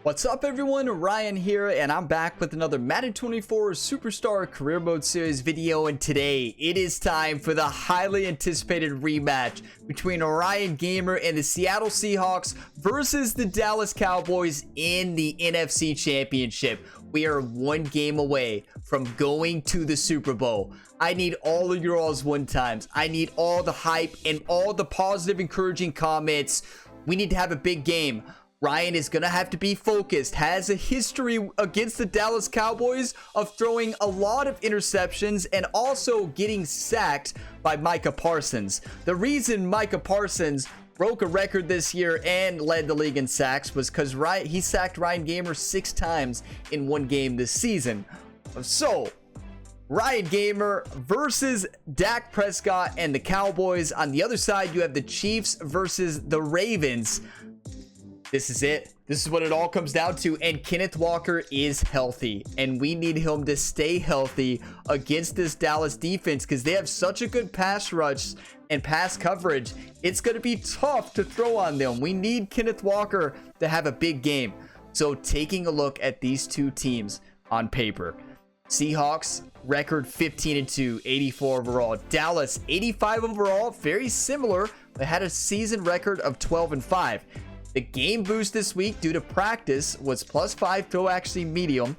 What's up everyone, Ryan here, and I'm back with another Madden 24 Superstar Career Mode Series video, and today it is time for the highly anticipated rematch between Ryan Gamer and the Seattle Seahawks versus the Dallas Cowboys in the NFC Championship. We are one game away from going to the Super Bowl. I need all of your all's one times. I need all the hype and all the positive, encouraging comments. We need to have a big game. Ryan is going to have to be focused, has a history against the Dallas Cowboys of throwing a lot of interceptions and also getting sacked by Micah Parsons. The reason Micah Parsons broke a record this year and led the league in sacks was because he sacked Ryan Gamer 6 times in one game this season. So, Ryan Gamer versus Dak Prescott and the Cowboys. On the other side, you have the Chiefs versus the Ravens. This is it. This is what it all comes down to. And Kenneth Walker is healthy, and we need him to stay healthy against this Dallas defense because they have such a good pass rush and pass coverage. It's going to be tough to throw on them. We need Kenneth Walker to have a big game. So taking a look at these two teams on paper. Seahawks record 15-2, 84 overall. Dallas 85 overall, very similar, but had a season record of 12-5. The game boost this week due to practice was +5 throw actually medium,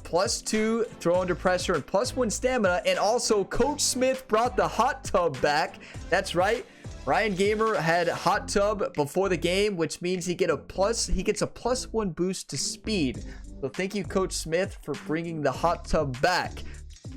+2 throw under pressure, and +1 stamina. And also Coach Smith brought the hot tub back. That's right. Ryan Gamer had hot tub before the game, which means he gets a +1 boost to speed. So thank you, Coach Smith, for bringing the hot tub back.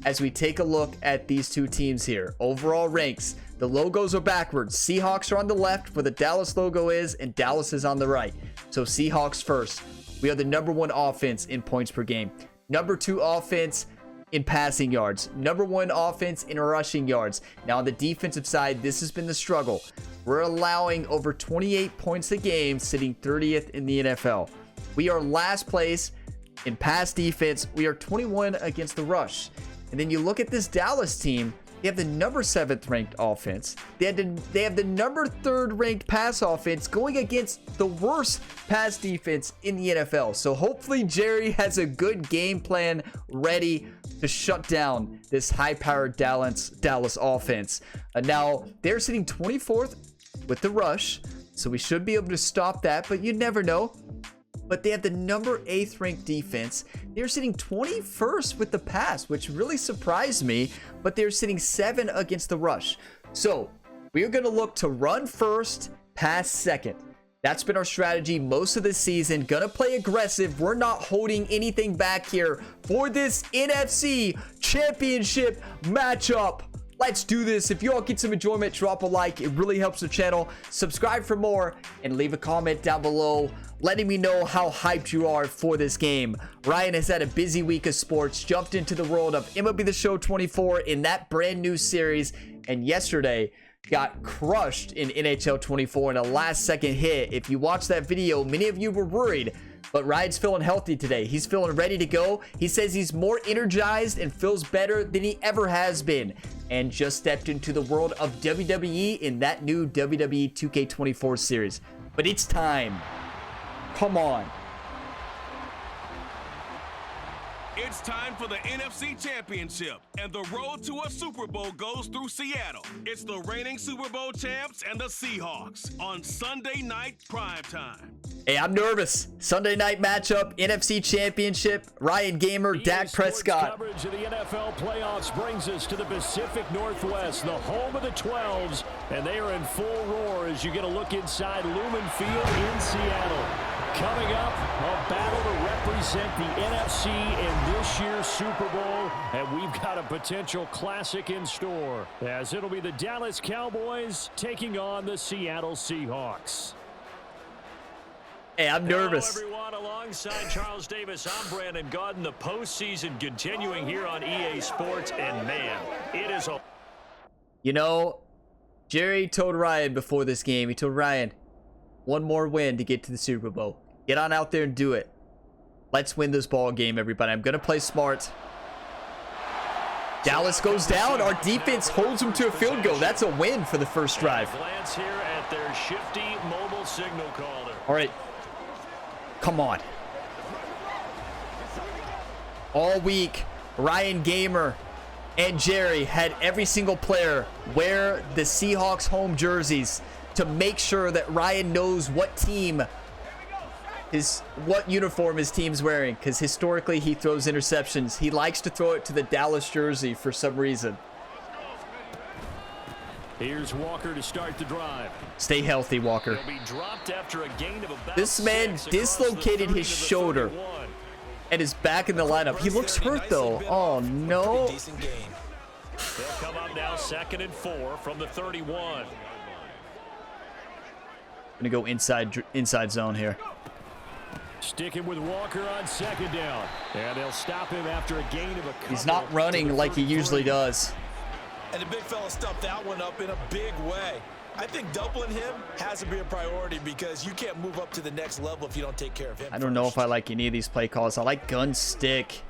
As we take a look at these two teams here, overall ranks, the logos are backwards. Seahawks are on the left where the Dallas logo is, and Dallas is on the right. So Seahawks first. We are the #1 offense in points per game, #2 offense in passing yards, #1 offense in rushing yards. Now on the defensive side, this has been the struggle. We're allowing over 28 points a game, sitting 30th in the NFL. We are last place in pass defense. We are 21 against the rush. And then you look at this Dallas team, they have the #7th ranked offense. They have the #3rd ranked pass offense going against the worst pass defense in the NFL. So hopefully Jerry has a good game plan ready to shut down this high-powered Dallas offense. Now, they're sitting 24th with the rush, so we should be able to stop that, but you never know. But they have the #8th ranked defense. They're sitting 21st with the pass, which really surprised me, but they're sitting 7 against the rush. So we are going to look to run first, pass second. That's been our strategy most of the season. Gonna play aggressive. We're not holding anything back here for this NFC Championship matchup. Let's do this. If you all get some enjoyment, drop a like. It really helps the channel. Subscribe for more and leave a comment down below letting me know how hyped you are for this game. Ryan has had a busy week of sports, jumped into the world of MLB The Show 24 in that brand new series, and yesterday got crushed in NHL 24 in a last second hit. If you watched that video, many of you were worried, but Ryan's feeling healthy today. He's feeling ready to go. He says he's more energized and feels better than he ever has been, and just stepped into the world of WWE in that new WWE 2K24 series. But it's time. Come on. It's time for the NFC Championship, and the road to a Super Bowl goes through Seattle. It's the reigning Super Bowl champs and the Seahawks on Sunday night primetime. Hey, I'm nervous. Sunday night matchup, NFC Championship, Ryan Gamer, Dak Prescott. Coverage of the NFL playoffs brings us to the Pacific Northwest, the home of the 12s, and they are in full roar as you get a look inside Lumen Field in Seattle. Coming up, a battle to represent the NFC in this year's Super Bowl, and we've got a potential classic in store, as it'll be the Dallas Cowboys taking on the Seattle Seahawks. Hey, I'm nervous. Hello, everyone. Alongside Charles Davis, I'm Brandon Godden. The postseason continuing here on EA Sports, and man, it is a... You know, Jerry told Ryan before this game, he told Ryan, one more win to get to the Super Bowl. Get on out there and do it. Let's win this ball game, everybody. I'm going to play smart. Dallas goes down. Our defense holds them to a field goal. That's a win for the first drive. Glance here at their shifty mobile signal caller. All right. Come on. All week, Ryan Gamer and Jerry had every single player wear the Seahawks home jerseys to make sure that Ryan knows what uniform his team's wearing, because historically he throws interceptions. He likes to throw it to the Dallas jersey for some reason. Here's Walker to start the drive. Stay healthy, Walker. He'll be dropped after a gain of about This man dislocated his shoulder and is back in the lineup. He looks hurt though. Oh no. They'll come up now 2nd and 4 from the 31. Gonna go inside zone here. Sticking with Walker on 2nd down. And they'll stop him after a gain of a couple. He's not running like he usually does. And the big fella stuffed that one up in a big way. I think doubling him has to be a priority because you can't move up to the next level if you don't take care of him. I don't know if I like any of these play calls. I like gun stick,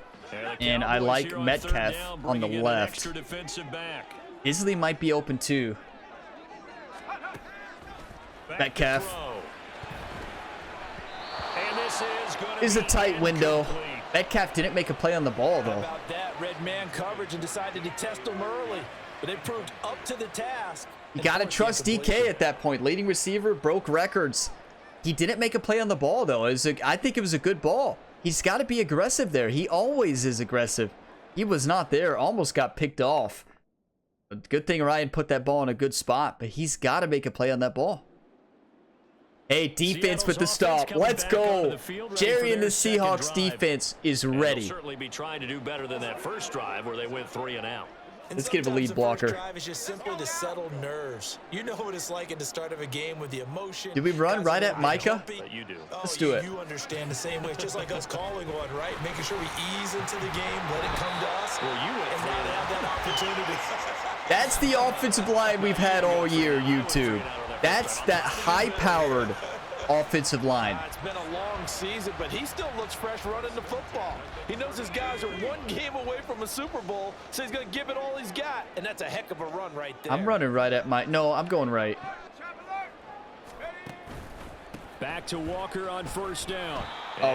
and I like Metcalf on the left. Isley might be open too. Metcalf. Is a tight window. Metcalf didn't make a play on the ball though. How about that red man coverage and decided to test him early, but they proved up to the task. You gotta trust DK at that point. Leading receiver, broke records. He didn't make a play on the ball though. I think it was a good ball. He's got to be aggressive there. He always is aggressive. He was not there. Almost got picked off. But good thing Ryan put that ball in a good spot, but he's got to make a play on that ball. Hey, defense with the stop. Let's go. Jerry and the Seahawks defense is ready. Certainly be trying to do better than that first drive where they went 3 and out. Let's give a lead blocker. The first drive is just simply to settle nerves. You know what it's like at the start of a game with the emotion. Did we run right at Micah? You do. Let's do it. You understand the same way. It's just like us calling one, right? Making sure we ease into the game, let it come to us, and not have that opportunity. That's the offensive line we've had all year, YouTube. That's that high-powered offensive line. It's been a long season, but he still looks fresh running the football. He knows his guys are one game away from a Super Bowl, so he's going to give it all he's got, and that's a heck of a run right there. I'm running right at my... No, I'm going right. Back to Walker on 1st down.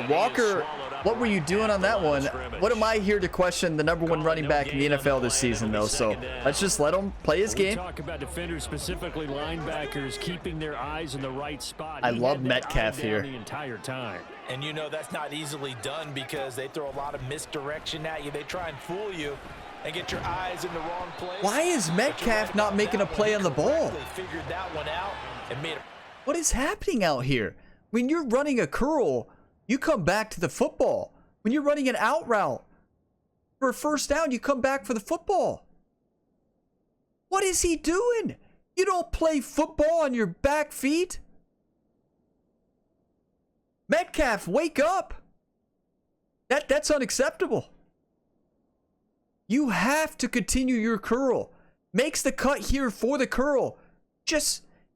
Walker, what were you doing on that one? What am I here to question the #1 running back in the NFL this season, though? So let's just let him play his game. Talk about defenders, specifically linebackers, keeping their eyes in the right spot. I love Metcalf here. The entire time. And you know that's not easily done because they throw a lot of misdirection at you. They try and fool you and get your eyes in the wrong place. Why is Metcalf not making a play on the ball? Figured that one out and made it. What is happening out here? When you're running a curl, you come back to the football. When you're running an out route for a 1st down, you come back for the football. What is he doing? You don't play football on your back feet. Metcalf, wake up. That's unacceptable. You have to continue your curl. Makes the cut here for the curl.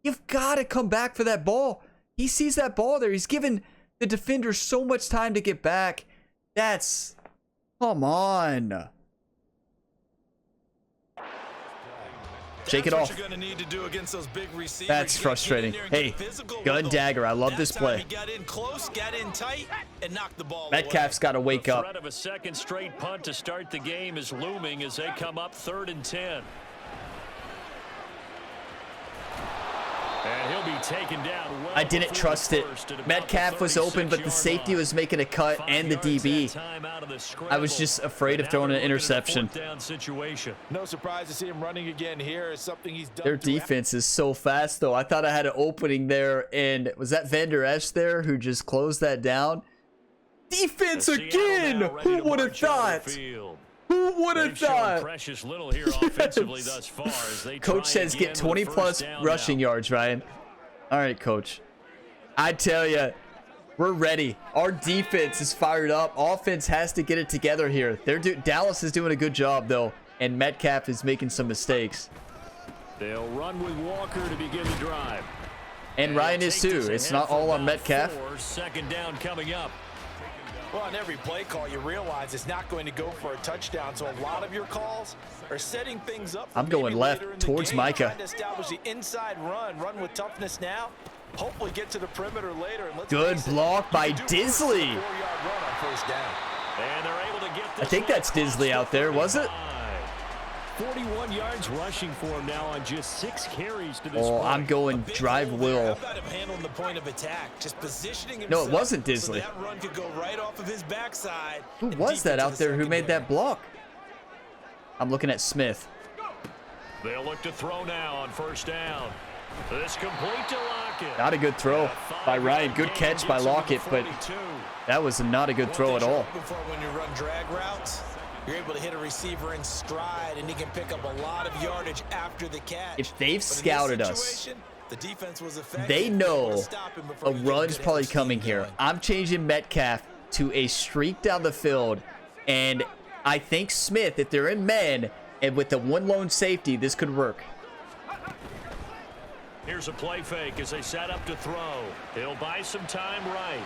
You've got to come back for that ball. He sees that ball there. He's given the defender so much time to get back. Come on. Shake it off. That's frustrating. Hey, gun dagger. I love this play. Metcalf's got to wake up. The threat of a 2nd straight punt to start the game is looming as they come up 3rd and 10. And he'll be taken down well. I didn't trust it. Metcalf was open, but the safety was making a cut and the DB. I was just afraid of throwing an interception. No surprise to see him running again here. Is something he's done. Their defense is so fast, though. I thought I had an opening there, and was that Van Der Esch there who just closed that down? Defense again! Who would have thought? Who would have thought? Precious little here offensively thus far as they Coach says get 20+ rushing yards, Ryan. All right, Coach. I tell you, we're ready. Our defense is fired up. Offense has to get it together here. Dallas is doing a good job, though, and Metcalf is making some mistakes. They'll run with Walker to begin the drive. And Ryan is too. It's not all on Metcalf. 2nd down coming up. Well, on every play call, you realize it's not going to go for a touchdown, so a lot of your calls are setting things up. I'm going left towards Micah. Trying to establish the inside run with toughness now. Hopefully get to the perimeter later. And good block by Disley. 4-yard run on 1st down. And they're able to get this I think that's Disley out there, was it? 41 yards rushing for him now on just 6 carries to this Oh, point. I'm going drive will. How about him handling the point of attack, just positioning No, himself it wasn't so Disley. that run could go right off of his backside. Who and was deep that into out the there who made secondary. that block? I'm looking at Smith. They'll look to throw now on first down. This complete to Lockett. Not a good throw by Ryan. Good catch by Lockett, but that was not a good throw at all. Before when you run drag routes, you're able to hit a receiver in stride, and he can pick up a lot of yardage after the catch. If they've But in this scouted us, situation, the defense was effective. they Able know to stop him before a he could run's get probably his coming steam here. going. I'm changing Metcalf to a streak down the field, and I think Smith, if they're in men and with the one lone safety, this could work. Here's a play fake as they set up to throw. He'll buy some time right.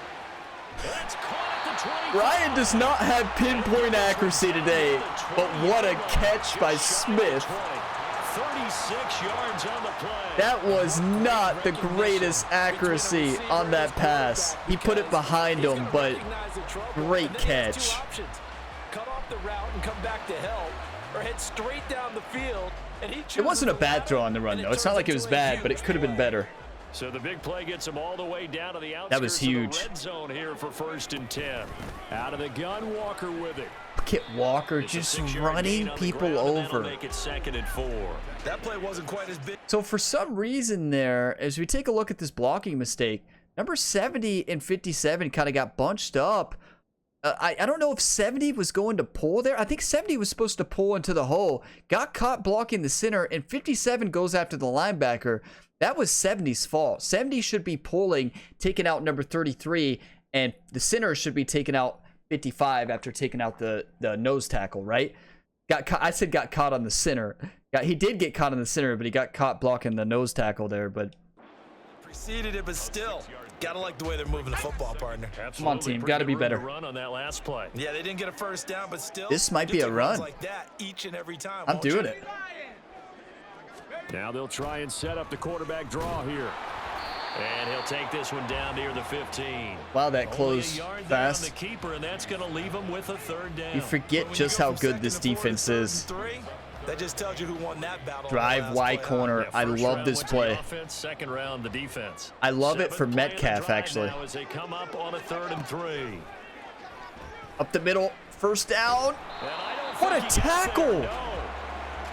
That's caught at the 20. Ryan does not have pinpoint accuracy today, but what a catch by Smith. 36 yards on the play. That was not the greatest accuracy on that pass. He put it behind him, but great catch. Cut off the route and come back to help, or head straight down the field. And he It wasn't a bad throw on the run, though. It's not like it was bad, but it could have been better. So the big play gets him all the way down to the outskirts That was huge. of the red zone here for 1st and 10. Out of the gun, Walker with it. Look at Walker It's a just 6-yard running gain on the people ground, and that'll over. make it 2nd and 4. That play wasn't quite as big. So for some reason there, as we take a look at this blocking mistake, number 70 and 57 kind of got bunched up. I don't know if 70 was going to pull there. I think 70 was supposed to pull into the hole, got caught blocking the center, and 57 goes after the linebacker. That was 70's fault. 70 should be pulling, taking out number 33, and the center should be taking out 55 after taking out the nose tackle, right? I said got caught on the center. He did get caught on the center, but he got caught blocking the nose tackle there. But Preceded it, but still, gotta like the way they're moving the football, partner. come on, team, got to be better. Run on that last play. Yeah, they didn't get a first down, but still, This might be you'll a take runs run. like that each and every time. I'm won't doing you? it. Now they'll try and set up the quarterback draw here. And he'll take this one down near the 15. Wow, that Only a closed yard there on fast. the keeper, and that's going to leave him with a 3rd down. You forget When you just go how from good second this and 4 to defense 3rd is. and 3, that just tells you who won that battle. on the Drive last Y play. corner. Yeah, I first love round this went to play. the offense, 2nd round the defense. I love it 7th for play of the Metcalf, drive actually. now as they come up on a 3rd and 3. Up the middle, first down. And I don't What a think he gets there, tackle! no.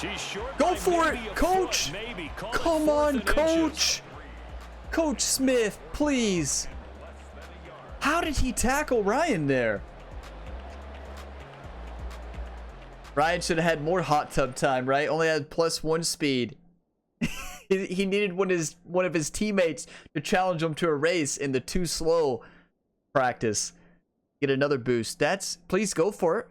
Geez, short Go by for maybe it, a coach. foot, maybe. Call it Come 4th on, and inches. coach. Coach Smith, please. How did he tackle Ryan there? Ryan should have had more hot tub time, right? Only had +1 speed. He needed one of his teammates to challenge him to a race in the too slow practice. Get another boost. Please go for it.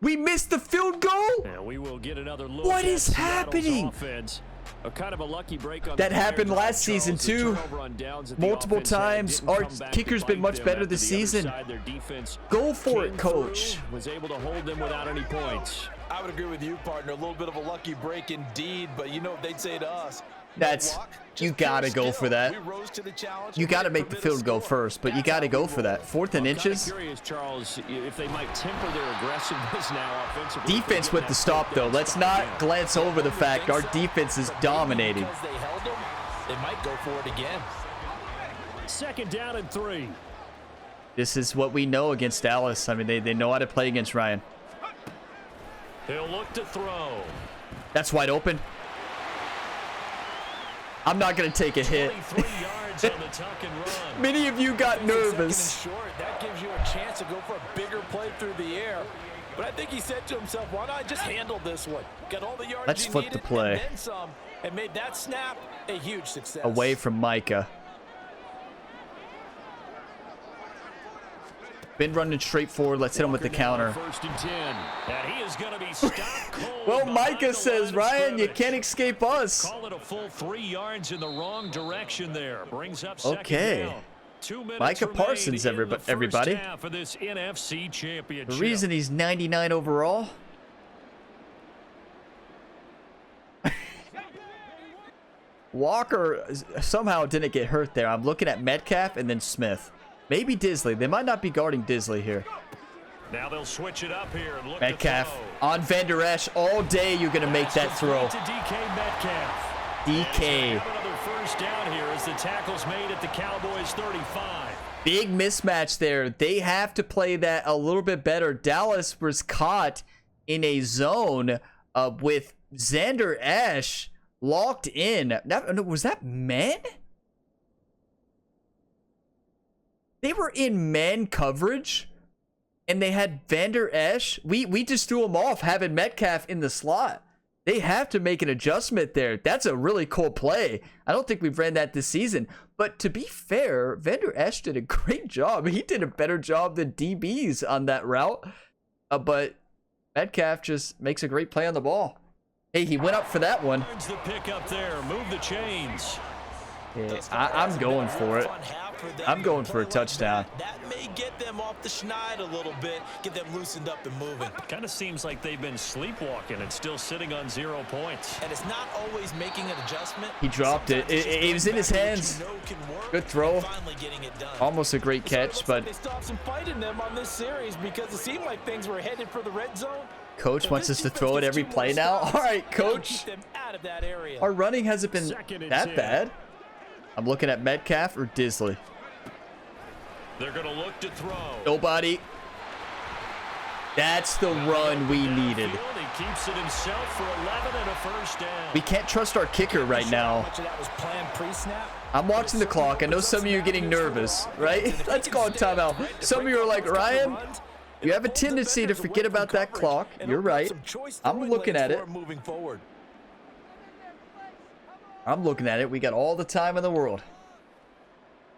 We missed the field goal. And we will get another look What at is Seattle's happening? offense. A kind of a lucky break on That the happened drive, last season, Charles. The too. turnover on downs that the Multiple offense had times. didn't Our come back kicker's to been bite much them better after this the other season. side, their defense Go for came it, coach. through, was able to hold them without any points. I would agree with you, partner. A little bit of a lucky break indeed, but you know what they'd say to us. That's you gotta go for that. You gotta make the field goal first, but you gotta go for that. 4th and I'm inches. kinda curious, Charles, if they might temper their aggressiveness now offensively. Defense with the stop, though. Let's not glance over the fact our defense is dominating. Because they held them, they might go for it again. 2nd down and 3. This is what we know against Dallas. I mean, they know how to play against Ryan. He'll look to throw. That's wide open. I'm not going to take a hit. 23 yards on the tuck and run. Many of you got nervous. Second and short, that gives you a chance to go for a bigger play through the air. But I think he said to himself, why not just handle this one? Got all the yards Let's he flip needed the play. and then some, and made that snap a huge success. Away from Micah. Been running straight forward. Let's hit him with the counter. 1st and 10. And he is going to be stopped cold. Well, behind Micah the says, line of Ryan, you scrimmage. can't escape us. Call it a full 3 yards in the wrong direction there. Brings up 2nd Okay. down. 2 minutes Micah remain Parsons, in the first everybody. half of this NFC championship. The reason he's 99 overall. Walker somehow didn't get hurt there. I'm looking at Metcalf and then Smith. Maybe Disley. They might not be guarding Disley here. Now they'll switch it up here and look Metcalf to on Van Der Esch all day. You're gonna make that throw. to DK Metcalf. DK. Another first down here as the tackle's made at the Cowboys 35. Big mismatch there. They have to play that a little bit better. Dallas was caught in a zone with Vander Esch locked in. Was that man? They were in man coverage, and they had Vander Esch. We just threw him off having Metcalf in the slot. They have to make an adjustment there. That's a really cool play. I don't think we've ran that this season. But to be fair, Vander Esch did a great job. He did a better job than DBs on that route. But Metcalf just makes a great play on the ball. Hey, he went up for that one. The pick up there. Move the chains. Yeah, I'm going for it. I'm going for a touchdown. That may get them off the schneid a little bit, get them loosened up and moving. Kind of seems like they've been sleepwalking and still sitting on 0 points. And it's not always making an adjustment. He dropped it. It was in his hands. Good throw. Almost a great catch, but they stopped some fighting them on this series because it seemed like things were headed for the red zone. Coach wants us to throw it every play now. All right, coach. Our running hasn't been that bad. I'm looking at Metcalf or Disley. They're going to look to throw. Nobody. That's the run we needed. He keeps it himself for 11 and a first down. We can't trust our kicker right now. I'm watching the clock. I know some of you are getting nervous, right? Let's call a timeout. Some of you are like, Ryan, you have a tendency to forget about that clock. You're right. I'm looking at it. I'm looking at it. We got all the time in the world.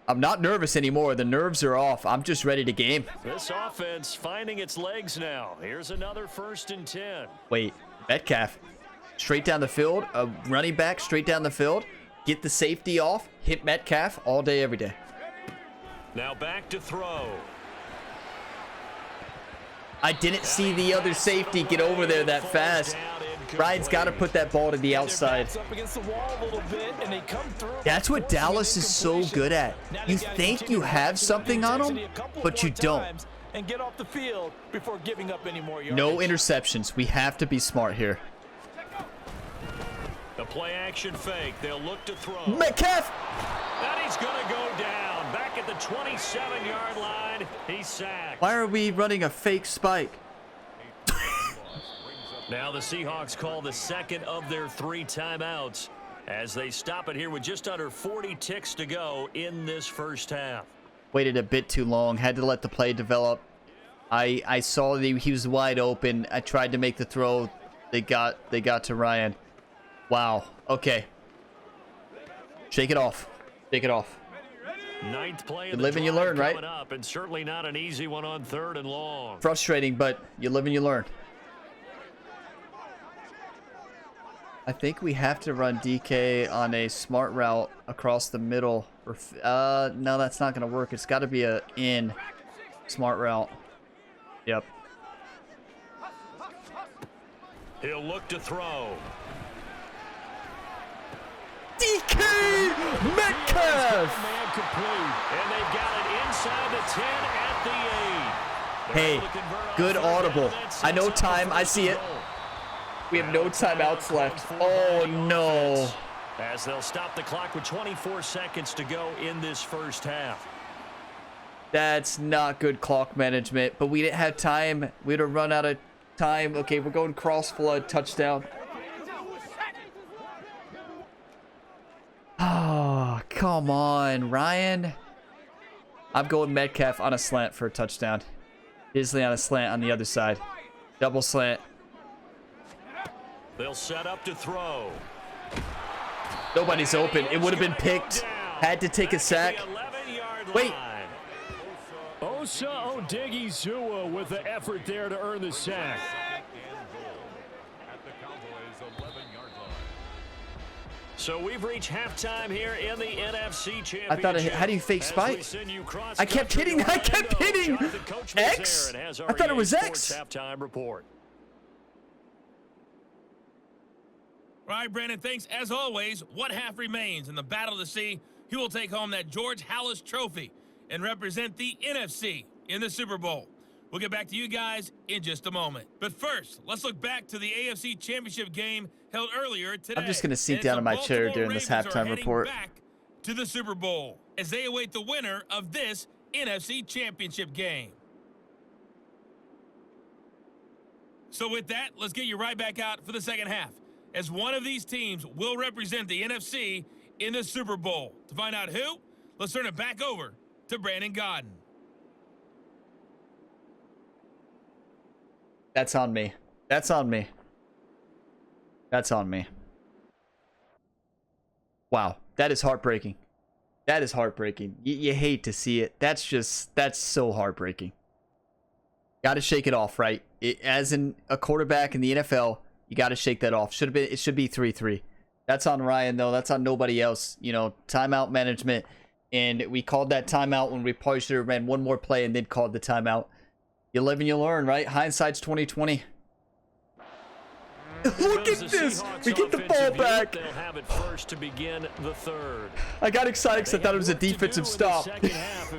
I'm not nervous anymore. The nerves are off. I'm just ready to game. This offense finding its legs now. Here's another 1st and 10. Wait, Metcalf. Straight down the field. A running back straight down the field. Get the safety off. Hit Metcalf all day, every day. Now back to throw. I didn't see the other safety get over there that fast. Ryan's got to put that ball to the outside. That's what Dallas is so good at. You think you have something on them, but you don't. No interceptions. We have to be smart here. The play action fake. They'll look to throw. Metcalf! And he's going to go down. Back at the 27-yard line. He's sacked. Why are we running a fake spike? Now the Seahawks call the second of their 3 timeouts as they stop it here with just under 40 ticks to go in this first half. Waited a bit too long. Had to let the play develop. I saw that he was wide open. I tried to make the throw. They got to Ryan. Wow. Okay. Shake it off. Shake it off. 9th play. You live and you learn, right? Up, and certainly not an easy one on 3rd and long. Frustrating, but you live and you learn. I think we have to run DK on a smart route across the middle. No, that's not going to work. It's got to be a in smart route. Yep. He'll look to throw. DK Metcalf! Man complete. And they've got it inside the 10 at the 8. Hey, good audible. I know time. I see it. We have no timeouts left. Oh, no. As they'll stop the clock with 24 seconds to go in this first half. That's not good clock management, but we didn't have time. We'd have run out of time. Okay, we're going cross flood touchdown. Oh, come on, Ryan. I'm going Metcalf on a slant for a touchdown. Disley on a slant on the other side. Double slant. They'll set up to throw. Nobody's open. It would have been picked. Had to take a sack. Wait. Osa Odigizua with the effort there to earn the sack. So we've reached halftime here in the NFC Championship. I thought, how do you fake spike? I kept hitting. I kept hitting. X? I thought it was X. Halftime report. All right, Brandon, thanks. As always, what half remains in the Battle of the Sea? Who will take home that George Halas Trophy? and represent the NFC in the Super Bowl. We'll get back to you guys in just a moment. But first, let's look back to the AFC Championship game held earlier today. I'm just going to sink down in my chair during this halftime report. Back to the Super Bowl as they await the winner of this NFC Championship game. So with that, let's get you right back out for the second half, as one of these teams will represent the NFC in the Super Bowl. To find out who, let's turn it back over to Brandon Godden. That's on me. That's on me. That's on me. Wow, that is heartbreaking. That is heartbreaking. You hate to see it. That's so heartbreaking. Got to shake it off, right? As in a quarterback in the NFL, you got to shake that off. It should be 3-3. That's on Ryan, though. That's on nobody else. You know, timeout management. And we called that timeout when we probably should have ran one more play and then called the timeout. You live and you learn, right? Hindsight's 20/20. Look at this. We get the ball back. They'll have it first to begin the third. I got excited because I thought it was a defensive stop.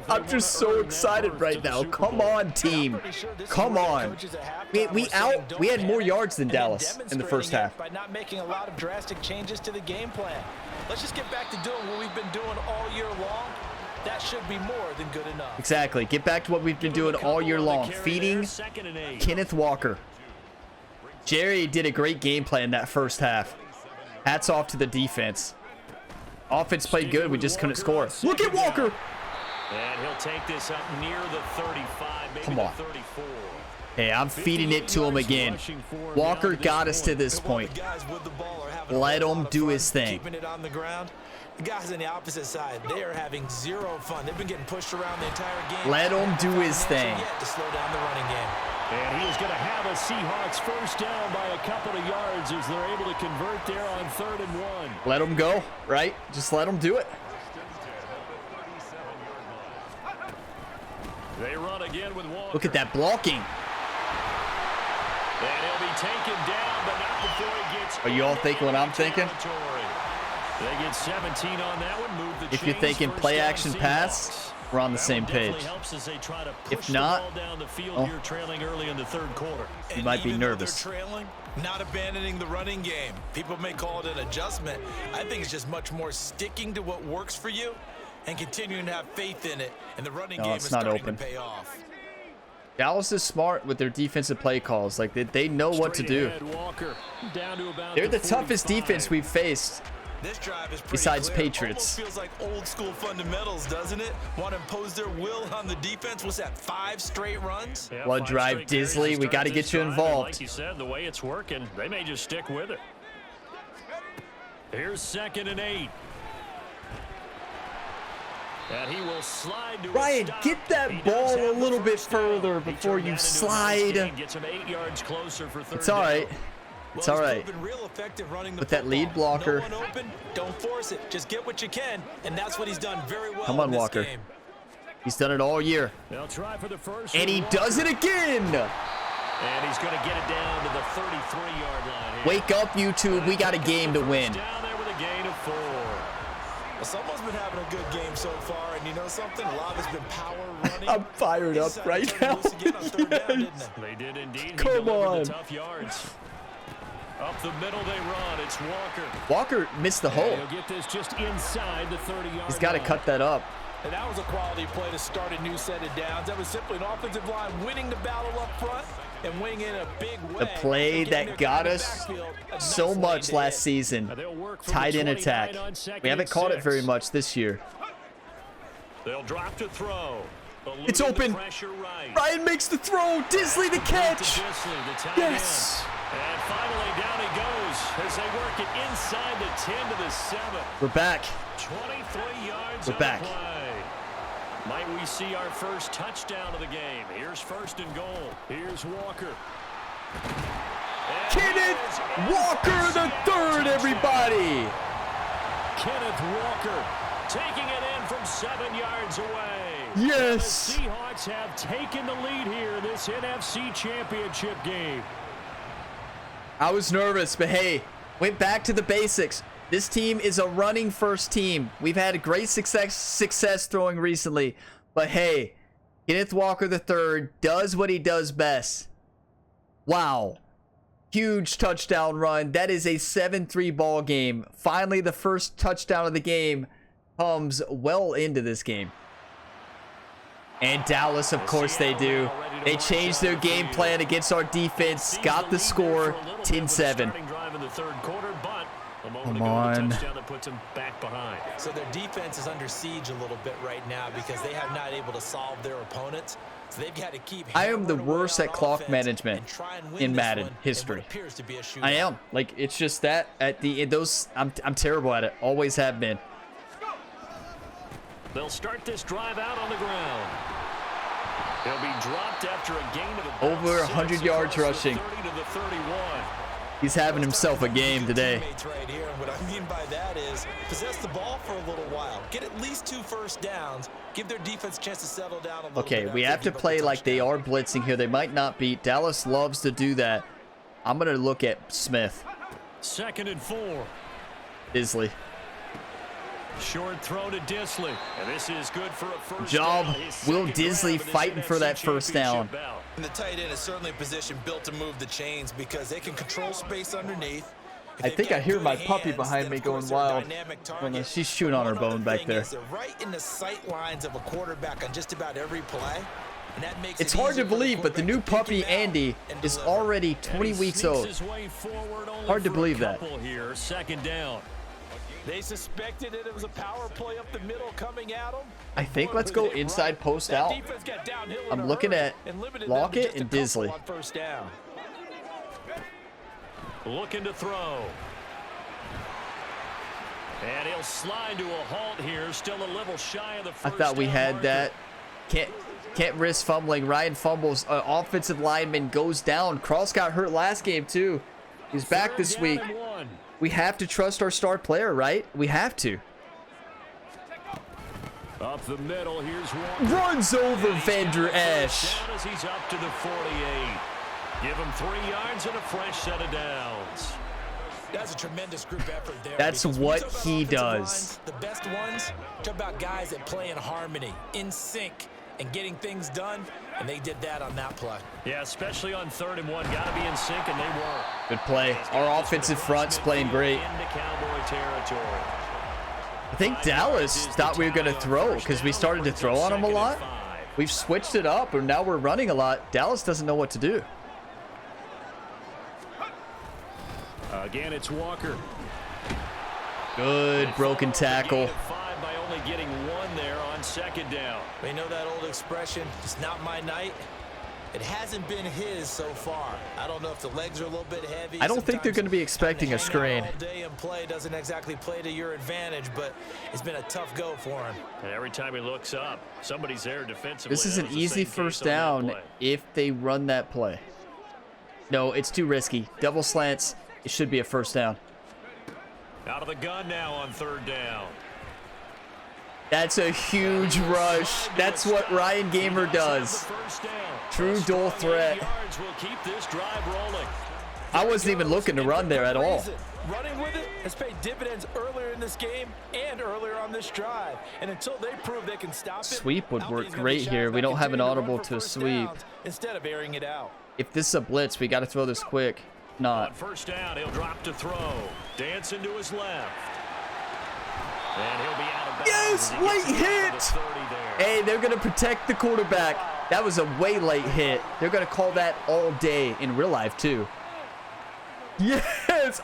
I'm just so excited right now. Come on, team. Come on. We had more yards than Dallas in the first half. By not making a lot of drastic changes to the game plan. Let's just get back to doing what we've been doing all year long. That should be more than good enough. Exactly. Get back to what we've been doing all year long. Feeding Kenneth Walker. Jerry did a great game plan in that first half. Hats off to the defense. Offense played good. We just couldn't score. Look at Walker. And he'll take this up near the 35, maybe Come on. the 34. Hey, I'm feeding it to him again. Walker got us to this point. Let him do his thing. Keeping it on the ground. The guys on the opposite side, they are having zero fun. They've been getting pushed around the entire game. Let him do his thing. To slow down the running game. And he is going to have a Seahawks first down by a couple of yards as they're able to convert there on 3rd and 1. Let him go, right? Just let him do it. They run again with Walker. Look at that blocking. And he'll be taken down, but not before he gets. Are you all thinking what I'm thinking? They get 17 on that one. Move the If you're thinking play action pass, we're on the same page. If not, you're trailing early in the 3rd quarter. You might be nervous. Trailing, not abandoning the running game. People may call it an adjustment. I think it's just much more sticking to what works for you and continuing to have faith in it. And the running game is starting to pay off. Dallas is smart with their defensive play calls. Like they know what to do. They're the toughest defense we've faced. This drive is besides clear. Patriots. Almost feels like old school fundamentals, doesn't it? Want to impose their will on the defense. What's that, 5 straight runs? Yeah, One drive, Disley. We got to get you involved. Like you said, the way it's working, they may just stick with it. Here's 2nd and 8. And he will slide to Ryan, get that ball a little bit further before you slide. Gets him 8 yards closer for 3rd It's all right. It's all right. With that lead blocker. No one open, don't force it. Just get what you can, and that's what he's done very well. Come on, in this Walker. Game. He's done it all year. They'll try for the first, And he does it again. And he's going to get it down to the 33-yard line here. Wake up, YouTube. We got a game to win. Down there with a gain of 4. Well, someone's been having a good game so far, and you know something? A lot of it's been power running. I'm fired up right now. Yes. They did indeed. Come on. The tough yards. Up the middle they run. It's Walker. Walker missed the hole. He'll get this just inside the 30-yard He's got to cut that up. And that was a quality play to start a new set of downs. That was simply an offensive line winning the battle up front and winning in a big way. The play that got us so much last season, tight end attack. We haven't caught it very much this year. They'll drop to throw. It's open. Ryan makes the throw. Disley the catch. Yes. And finally down he goes as they work it inside the 10 to the 7. We're back. 23 yards. We're back. Might we see our first touchdown of the game? Here's 1st and goal. Here's Walker. Kenneth Walker the 3rd, everybody. Kenneth Walker taking it in from 7 yards away. Yes. The Seahawks have taken the lead here in this NFC Championship game. I was nervous, but hey, went back to the basics. This team is a running first team. We've had great success throwing recently. But hey, Kenneth Walker III does what he does best. Wow. Huge touchdown run. That is a 7-3 ball game. Finally, the first touchdown of the game comes well into this game. And Dallas, of course they do. They changed their game plan against our defense. Got the score, 10-7. Come on. So their defense is under siege a little bit right now because they have not able to solve their opponents. So they've got to keep. I am the worst at clock management in Madden history. I am. Like, it's just that at the those I'm terrible at it. Always have been. They'll start this drive out on the ground. He'll be dropped after a gain of about over 100 yards rushing. 30 to the 31. He's having himself a game today. Right here. And what I mean by that is possess the ball for a little while. Get at least 2 first downs. Give their defense a chance to settle down a little bit. Okay, we have to play like they are blitzing here. They might not beat. Dallas loves to do that. I'm going to look at Smith. 2nd and 4. Disley. Short throw to Disley. And this is good for a first Job. down. His Will second Disley drive of this fighting for NFC that first down. championship bout. And the tight end is certainly a position built to move the chains because they can control space underneath. I think I hear my puppy behind me going wild. She's chewing on her bone back there. They're right in the sight lines of a quarterback on just about every play. And that makes It's hard to believe, but the new puppy, Andy, is already 20 weeks old. Hard to believe that. Here, 2nd down. They suspected it was a power play up the middle coming at them. I think let's go inside post out. I'm looking at Lockett and Disley. Looking to throw. And he'll slide to a halt here. Still a little shy of the first I thought we down had marker. that. Can't risk fumbling. Ryan fumbles. Offensive lineman goes down. Cross got hurt last game too. He's back this week. We have to trust our star player, right? We have to. Up the middle, here's one. Runs over Vander Esch. As he's up to the 48. Give him 3 yards and a fresh set of downs. That's a tremendous group effort there. That's what he does. Lines, the best ones, talk about guys that play in harmony, in sync, and getting things done, and they did that on that play. Yeah, especially on 3rd and 1. Got to be in sync, and they were. Good play. Our offensive front's playing great. Into Cowboy territory. I think Dallas thought we were going to throw because we started to throw on them a lot. We've switched it up, and now we're running a lot. Dallas doesn't know what to do. Again, it's Walker. Good broken tackle. 5 by only getting 1 there on 2nd down. They know that old expression, it's not my night. It hasn't been his so far. I don't know if the legs are a little bit heavy. I don't think they're going to be expecting a screen. All day and play doesn't exactly play to your advantage, but it's been a tough go for him. And every time he looks up, somebody's there defensively. This is an easy first down if they run that play. No, it's too risky. Double slants. It should be a first down. Out of the gun now on 3rd down. That's a huge rush. That's what Ryan Gamer does. True dual threat. I wasn't even looking to run there at all. Running with it has paid dividends earlier in this game and earlier on this drive. And until they prove they can stop it, sweep would work great here. We don't have an audible to a sweep. Instead of airing it out. If this is a blitz, we got to throw this quick. Not. On 1st down, he'll drop to throw. Dancing to his left. And he'll be out of bounds. Yes, late hit. Hey, they're going to protect the quarterback. That was a way late hit. They're going to call that all day in real life, too. Yes,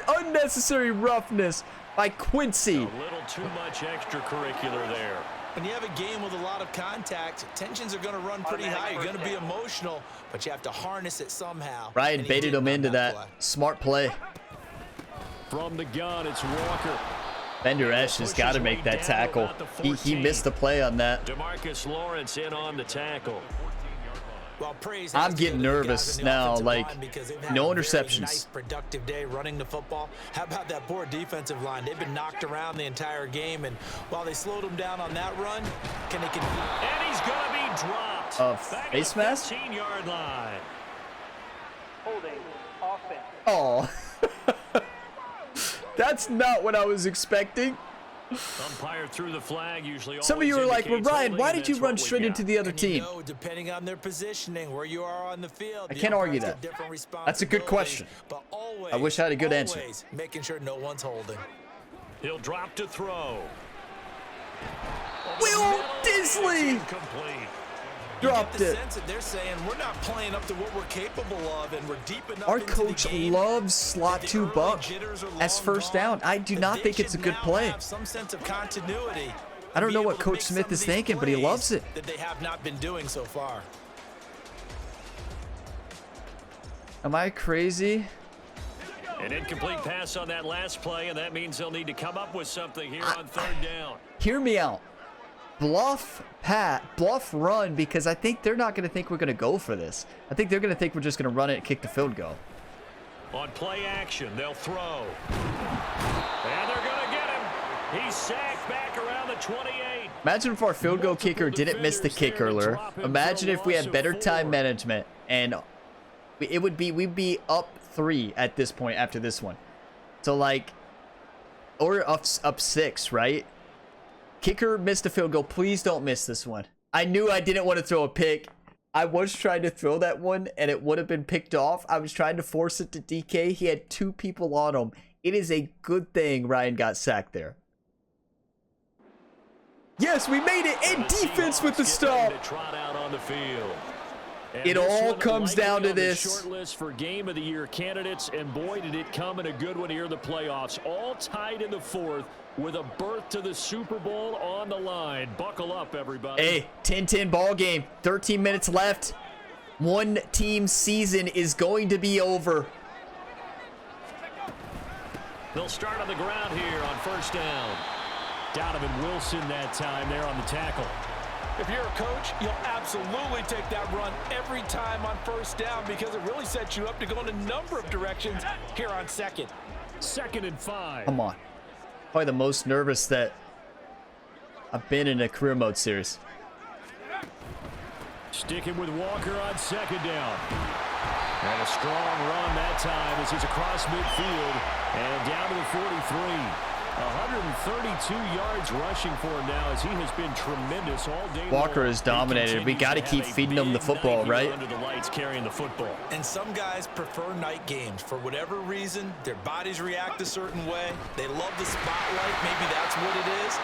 unnecessary roughness by Quincy. A little too much extracurricular there. When you have a game with a lot of contact, tensions are going to run pretty high. You're going to be emotional, but you have to harness it somehow. Ryan baited him into that. Smart play. From the gun, it's Walker. Vander Esch has got to make that tackle. He missed the play on that. DeMarcus Lawrence in on the tackle. Well, I'm getting nervous now. Like, no interceptions. Nice productive day running the football. How about that poor defensive line? They've been knocked around the entire game, and while they slowed them down on that run, can they compete? And he's going to be dropped. Face mask? 15-yard line. Holding offense. Oh. That's not what I was expecting. Umpire through the flag usually. Some of you are like, well, Ryan, why did you run straight into the other team? Depending on their positioning, where you are on the field, I can't argue that. That's a good question. But always, I wish I had a good answer. Making sure no one's holding. He'll drop to throw. Will Disley dropped it. Sense that they're saying we're not playing up to what we're capable of, and we're deep enough. Our coach loves slot 2 buck as first down. I do not think it's a good play. Some sense of continuity. I don't know what Coach Smith is thinking, but he loves it. That they have not been doing so far. Am I crazy? An incomplete pass on that last play, and that means they'll need to come up with something here on 3rd down. Hear me out. Bluff run, because I think they're not going to think we're going to go for this. I think they're going to think we're just going to run it and kick the field goal. On play action, they'll throw. And they're going to get him. He's sacked back around the 28. Imagine if our field goal kicker didn't miss the kick earlier. Imagine if we had better time management, and we'd be up 3 at this point after this one. So like, or up 6, right? Kicker missed a field goal. Please don't miss this one. I knew I didn't want to throw a pick. I was trying to throw that one, and it would have been picked off. I was trying to force it to DK. He had 2 people on him. It is a good thing Ryan got sacked there. Yes, we made it. And defense with the stop. It all comes down to this. Short list for game of the year candidates, and boy, did it come in a good one here in the playoffs. All tied in the 4th with a berth to the Super Bowl on the line. Buckle up, everybody. Hey, 10-10 ball game. 13 minutes left. One team season is going to be over. They'll start on the ground here on 1st down. Donovan Wilson that time there on the tackle. If you're a coach, you'll absolutely take that run every time on 1st down, because it really sets you up to go in a number of directions here on 2nd. 2nd and 5. Come on. Probably the most nervous that I've been in a career mode series. Sticking with Walker on 2nd down. And a strong run that time as he's across midfield and down to the 43. 132 yards rushing for him now, as he has been tremendous all day. Walker is dominated. We got to keep feeding him the football, right? Under the lights, carrying the football. And some guys prefer night games for whatever reason. Their bodies react a certain way. They love the spotlight. Maybe that's what it is.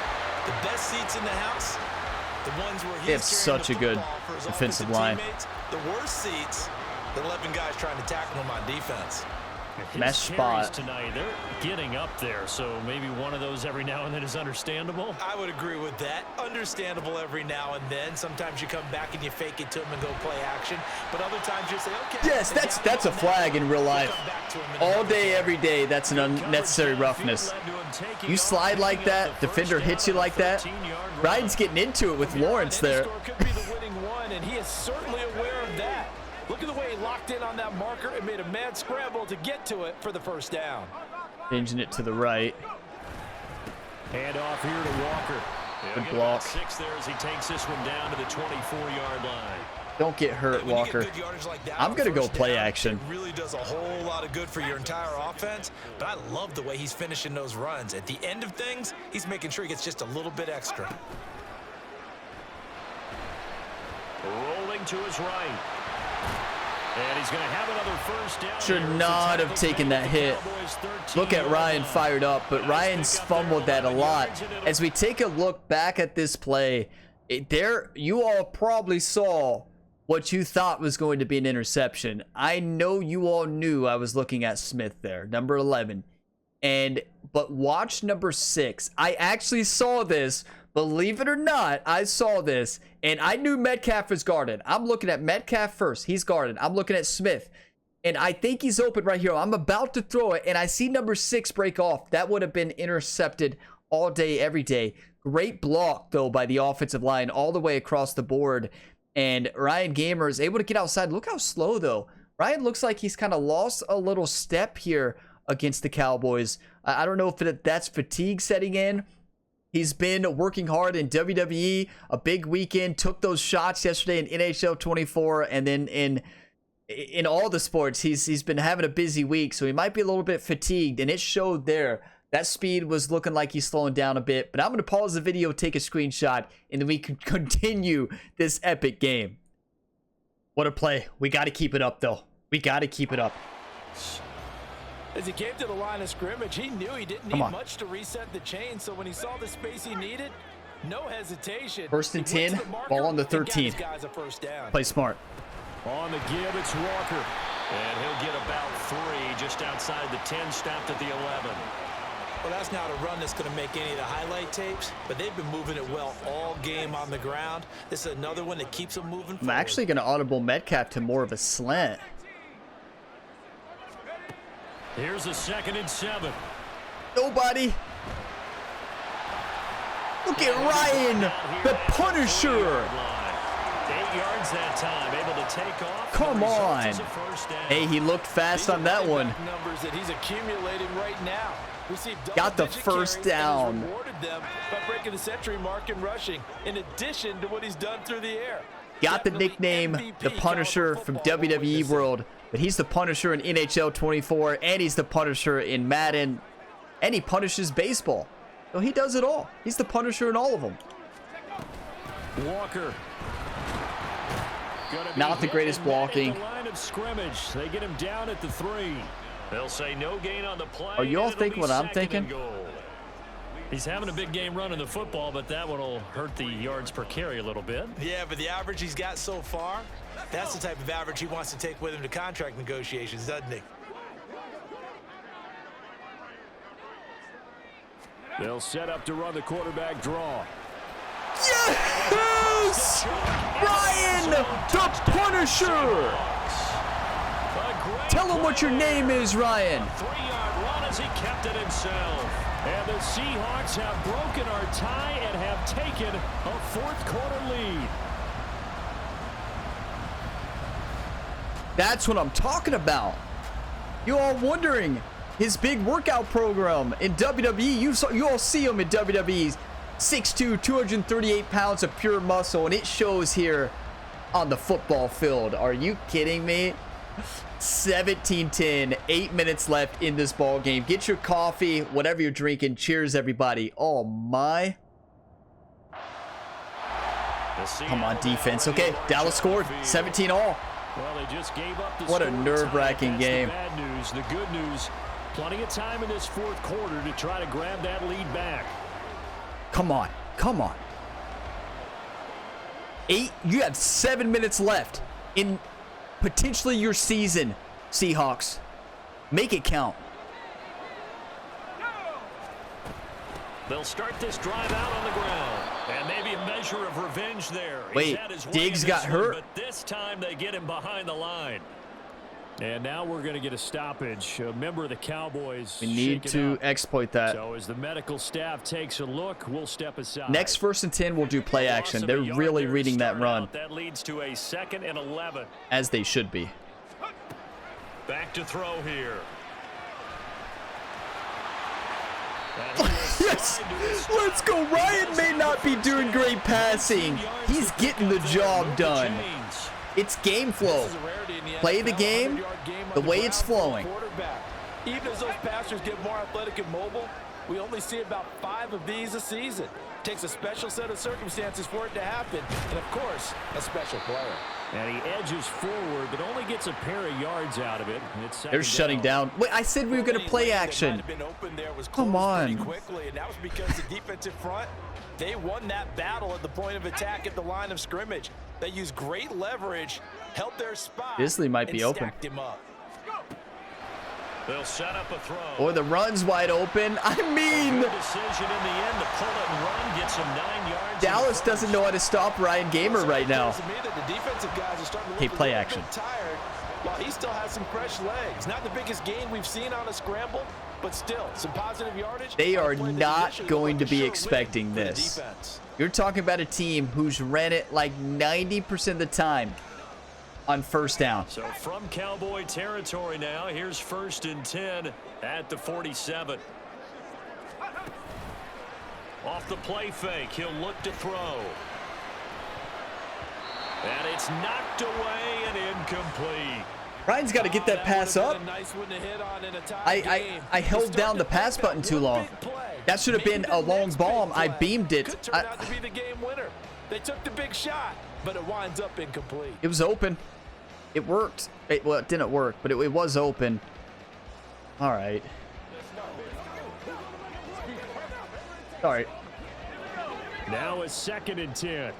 The best seats in the house, the ones where they have such a good defensive line. The worst seats, the 11 guys trying to tackle them on defense. Mesh spot tonight, they're getting up there, so maybe one of those every now and then is understandable. I would agree with that. Understandable every now and then. Sometimes you come back and you fake it to them and go play action, but other times you say, okay. Yes, that's a flag in real life. All day, every day, that's an unnecessary roughness. You slide like that, defender hits you like that. Ryan's getting into it with Lawrence there. Could be the winning one, and he is certainly aware of that. Look at the way he locked in on that marker and made a mad scramble to get to it for the 1st down. Changing it to the right. Hand off here to Walker. Good block. 6 there as he takes this one down to the 24-yard line. Don't get hurt, Walker. I'm going to go play action. It really does a whole lot of good for your entire offense, but I love the way he's finishing those runs. At the end of things, he's making sure he gets just a little bit extra. Rolling to his right. And he's going to have another 1st down. Should not have taken that hit. Look at Ryan fired up, but Ryan's fumbled that a lot. As we take a look back at this play, you all probably saw what you thought was going to be an interception. I know you all knew I was looking at Smith there, number 11. But watch number 6. I actually saw this. Believe it or not, I saw this, and I knew Metcalf was guarded. I'm looking at Metcalf first. He's guarded. I'm looking at Smith, and I think he's open right here. I'm about to throw it, and I see number 6 break off. That would have been intercepted all day, every day. Great block, though, by the offensive line all the way across the board, and Ryan Gamer is able to get outside. Look how slow, though. Ryan looks like he's kind of lost a little step here against the Cowboys. I don't know if that's fatigue setting in. He's been working hard in WWE, a big weekend, took those shots yesterday in NHL 24, and then in all the sports, he's been having a busy week, so he might be a little bit fatigued, and it showed there. That speed was looking like he's slowing down a bit, but I'm going to pause the video, take a screenshot, and then we can continue this epic game. What a play. We got to keep it up, though. We got to keep it up. As he came to the line of scrimmage, he knew he didn't need much to reset the chain, so when he saw the space he needed, no hesitation. First and 10, ball on the 13. Play smart. On the give, it's Walker. And he'll get about 3 just outside the 10, stopped at the 11. Well, that's not a run that's going to make any of the highlight tapes, but they've been moving it well all game on the ground. This is another one that keeps them moving forward. I'm actually going to audible Metcalf to more of a slant. Here's a 2nd and 7. Nobody. Look at Ryan, the Punisher. 8 yards that time, able to take off. Come on. Hey, he looked fast on that one. Numbers that he's accumulating right now. Got the first down. Rewarded them by breaking the century mark in rushing, in addition to what he's done through the air. Got the nickname the Punisher from WWE World, but he's the Punisher in NHL 24, and he's the Punisher in Madden, and he punishes baseball. So he does it all. He's the Punisher in all of them. Walker. Not the greatest blocking. The line of scrimmage. They get him down at the 3. They'll say no gain on the play. Are you all thinking what I'm thinking? He's having a big game running the football, but that one will hurt the yards per carry a little bit. Yeah, but the average he's got so far, that's the type of average he wants to take with him to contract negotiations, doesn't he? They'll set up to run the quarterback draw. Yes! Ryan, the Punisher! Tell him what your name is, Ryan. 3-yard run as he kept it himself. And the Seahawks have broken our tie and have taken a 4th quarter lead. That's what I'm talking about. You all wondering his big workout program in WWE. You all see him in WWE's 6'2", 238 pounds of pure muscle, and it shows here on the football field. Are you kidding me? 17-10, 8 minutes left in this ball game. Get your coffee, whatever you're drinking. Cheers, everybody. Oh my. Come on, defense. Okay, Dallas scored 17-all. Well, they just gave up the what a nerve-wracking game. The bad news. The good news, plenty of time in this 4th quarter to try to grab that lead back. Come on, come on. 8, you have 7 minutes left in potentially your season, Seahawks. Make it count. They'll start this drive out on the ground. And maybe a measure of revenge there. Wait, Diggs got hurt? But this time they get him behind the line. And now we're going to get a stoppage. A member of the Cowboys. We need to exploit that. So as the medical staff takes a look, we'll step aside. Next 1st and 10, we'll do play action. They're really reading that run. That leads to a 2nd and 11. As they should be. Back to throw here. Yes! Let's go. Ryan may not be doing great passing. He's getting the job done. It's game flow. Play the game the way it's flowing. Even as those passers get more athletic and mobile, we only see about 5 of these a season. Takes a special set of circumstances for it to happen, and of course, a special player. And he edges forward, but only gets a pair of yards out of it. They're shutting down. Wait, I said we were going to play action. Come on. Quickly, and that was because the defensive front, they won that battle at the point of attack at the line of scrimmage. They used great leverage, held their spot, Bisley might be open. Him up. They'll set up a throw. Or the run's wide open. I mean, decision in the end to pull it and run, gets him 9 yards. Dallas doesn't know how to stop Ryan Gamer right now. Hey, play action. Tired, while he still has some fresh legs. Not the biggest gain we've seen on a scramble, but still some positive yardage. They are not going to be expecting this. You're talking about a team who's ran it like 90% of the time on 1st down. So from Cowboy territory now, here's 1st and 10 at the 47. Off the play fake, he'll look to throw. And it's knocked away and incomplete. Ryan's got to get that pass up. I held down the pass button too long. That should have been a long bomb. I beamed it. Could turn out to be the game winner. They took the big shot, but it winds up incomplete. It was open. It worked. Well, it didn't work, but it was open. All right. All right. Now a 2nd and 10.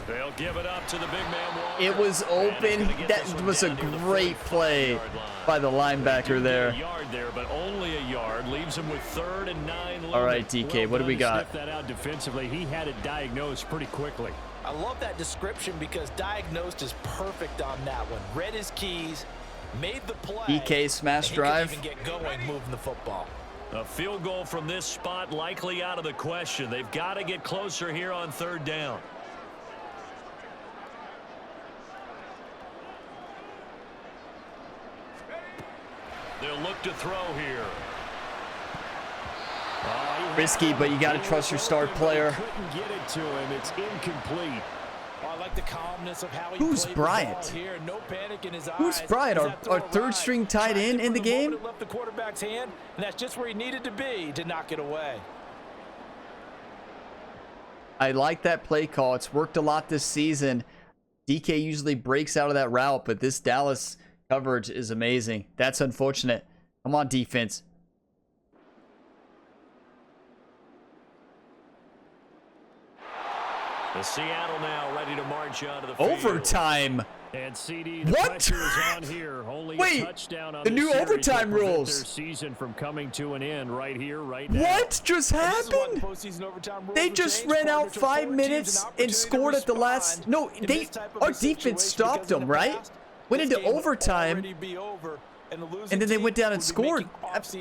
They'll give it up to the big man. Walker. It was open. That was a great play by the linebacker there. A yard there, but only a yard leaves him with 3rd and 9. All right, DK, what do we got? Sniff that out defensively. He had it diagnosed pretty quickly. I love that description because diagnosed is perfect on that one. Read his keys, made the play. DK smash drive. Even get going moving the football. A field goal from this spot likely out of the question. They've got to get closer here on 3rd down. They'll look to throw here. Risky, but you got to trust your star player. Couldn't get it to him. It's incomplete. I like the calmness of how he Who's Bryant? Here. No panic in his Who's eyes. Bryant? Our 3rd string tight end in the game? It left the quarterback's hand, and that's just where he needed to be to knock it away. I like that play call. It's worked a lot this season. DK usually breaks out of that route, but this Dallas coverage is amazing. That's unfortunate. Come on, defense. The Seattle now ready to march out of the field. Overtime. And CD, what? On here. Only wait, a touchdown on the new overtime rules. Their season from coming to an end right here, right now. What just happened? They just ran out 5 minutes and scored at the last. No, our defense stopped them, right? Went into overtime, and then they went down and scored.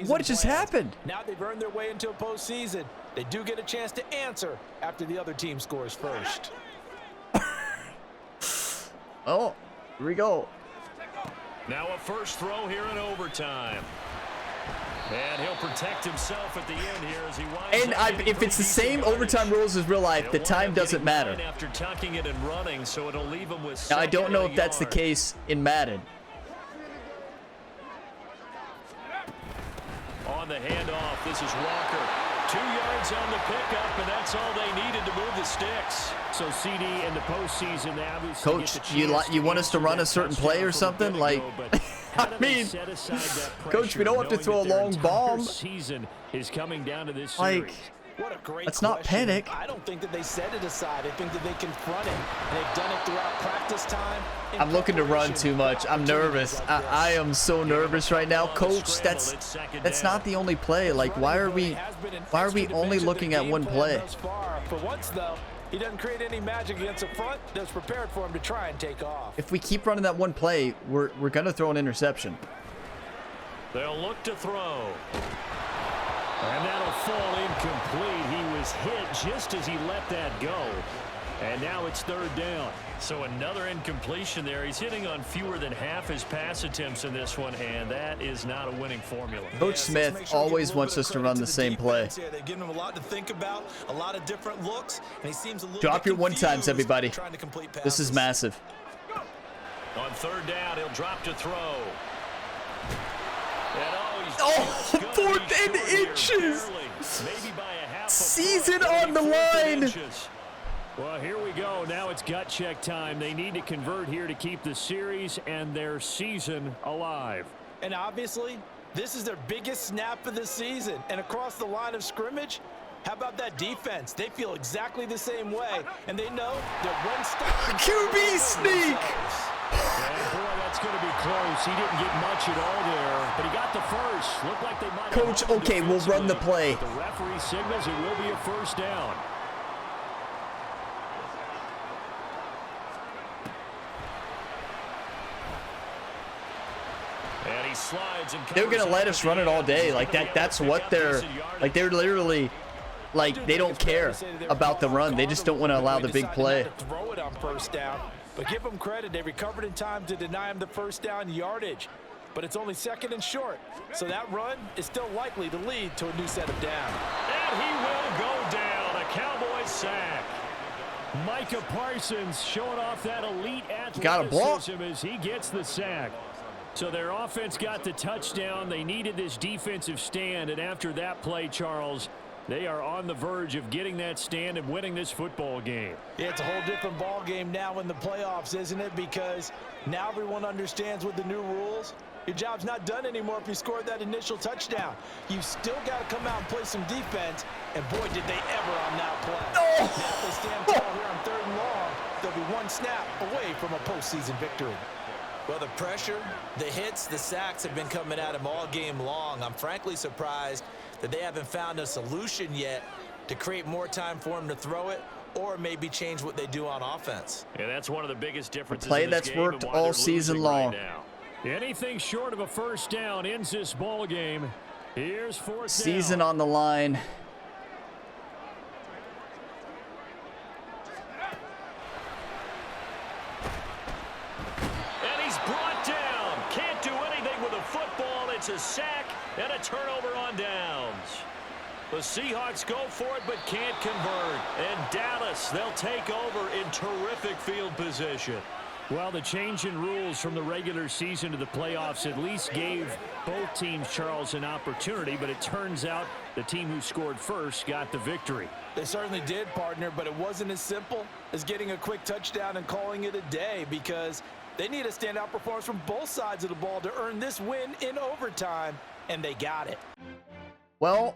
What just happened? Now they've earned their way into a postseason. They do get a chance to answer after the other team scores first. Oh, here we go. Now a first throw here in overtime. And he'll protect himself at the end here as he winds and if it's the same overtime rules as real life, the time doesn't matter. After tucking it and running, so it'll leave him with. Now I don't know if that's the case in Madden. On the handoff, this is Walker. 2 yards on the pickup, and that's all they needed to move the sticks. So CD in the postseason, they obviously Coach, you want us to run a certain play or something? Like, I mean, Coach, we don't have to throw a long bomb. Season is coming down to this like, what a great let's not panic. I don't think that they set it aside. I think that they confront it. They've done it throughout practice time. I'm looking to run too much. I'm nervous. I am so nervous right now, Coach. That's not the only play. Like, why are we only looking at one play? For once, though, he doesn't create any magic against the front that's prepared for him to try and take off. If we keep running that one play, we're gonna throw an interception. They'll look to throw. And that'll fall incomplete. He was hit just as he let that go. And now it's 3rd down. So another incompletion there. He's hitting on fewer than half his pass attempts in this one, and that is not a winning formula. Coach Smith always wants us to run the same play. They've given him a lot to think about, a lot of different looks, and he seems a little Drop your one times, everybody. This is massive. On 3rd down, he'll drop to throw. Oh, 4th and inches. Season on the line. Well, here we go. Now it's gut check time. They need to convert here to keep the series and their season alive. And obviously, this is their biggest snap of the season. And across the line of scrimmage, how about that defense? They feel exactly the same way. And they know they're one step. QB sneak. And boy, that's going to be close. He didn't get much at all there, but he got the first. Looked like they might. Coach, okay, we'll run the play. The referee signals it will be a first down. And he slides and they're going to let us run it all day. Like that's what they're like. They're literally like they don't care about the run. They just don't want to allow the big play. Throw it on first down. But give them credit. They recovered in time to deny him the first down yardage. But it's only 2nd and short. So that run is still likely to lead to a new set of downs. And he will go down. A Cowboys sack. Micah Parsons showing off that elite athleticism as he gets the sack. So their offense got the touchdown. They needed this defensive stand, and after that play, Charles, they are on the verge of getting that stand and winning this football game. Yeah, it's a whole different ball game now in the playoffs, isn't it? Because now everyone understands with the new rules, your job's not done anymore if you scored that initial touchdown. You've still got to come out and play some defense, and boy, did they ever on that play. Now, if they stand tall here on 3rd and long, they'll be one snap away from a postseason victory. Well, the pressure, the hits, the sacks have been coming at him all game long. I'm frankly surprised that they haven't found a solution yet to create more time for him to throw it or maybe change what they do on offense. Yeah, that's one of the biggest differences. A play that's worked all season long. Anything short of a first down ends this ball game. Here's 4th down. Season on the line. Brought down. Can't do anything with a football. It's a sack and a turnover on downs. The Seahawks go for it but can't convert. And Dallas, they'll take over in terrific field position. Well, the change in rules from the regular season to the playoffs at least gave both teams, Charles, an opportunity, but it turns out the team who scored first got the victory. They certainly did, partner, but it wasn't as simple as getting a quick touchdown and calling it a day, because they need a standout performance from both sides of the ball to earn this win in overtime, and they got it. Well,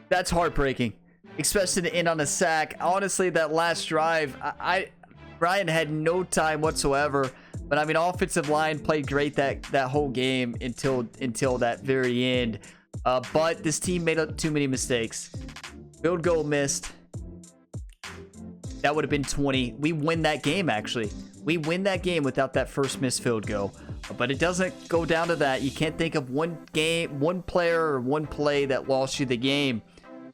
that's heartbreaking, especially to end on a sack. Honestly, that last drive, Ryan had no time whatsoever. But I mean, offensive line played great that whole game until that very end. But this team made up too many mistakes. Field goal missed. That would have been 20. We win that game, actually. We win that game without that first missed field goal. But it doesn't go down to that. You can't think of one player or one play that lost you the game.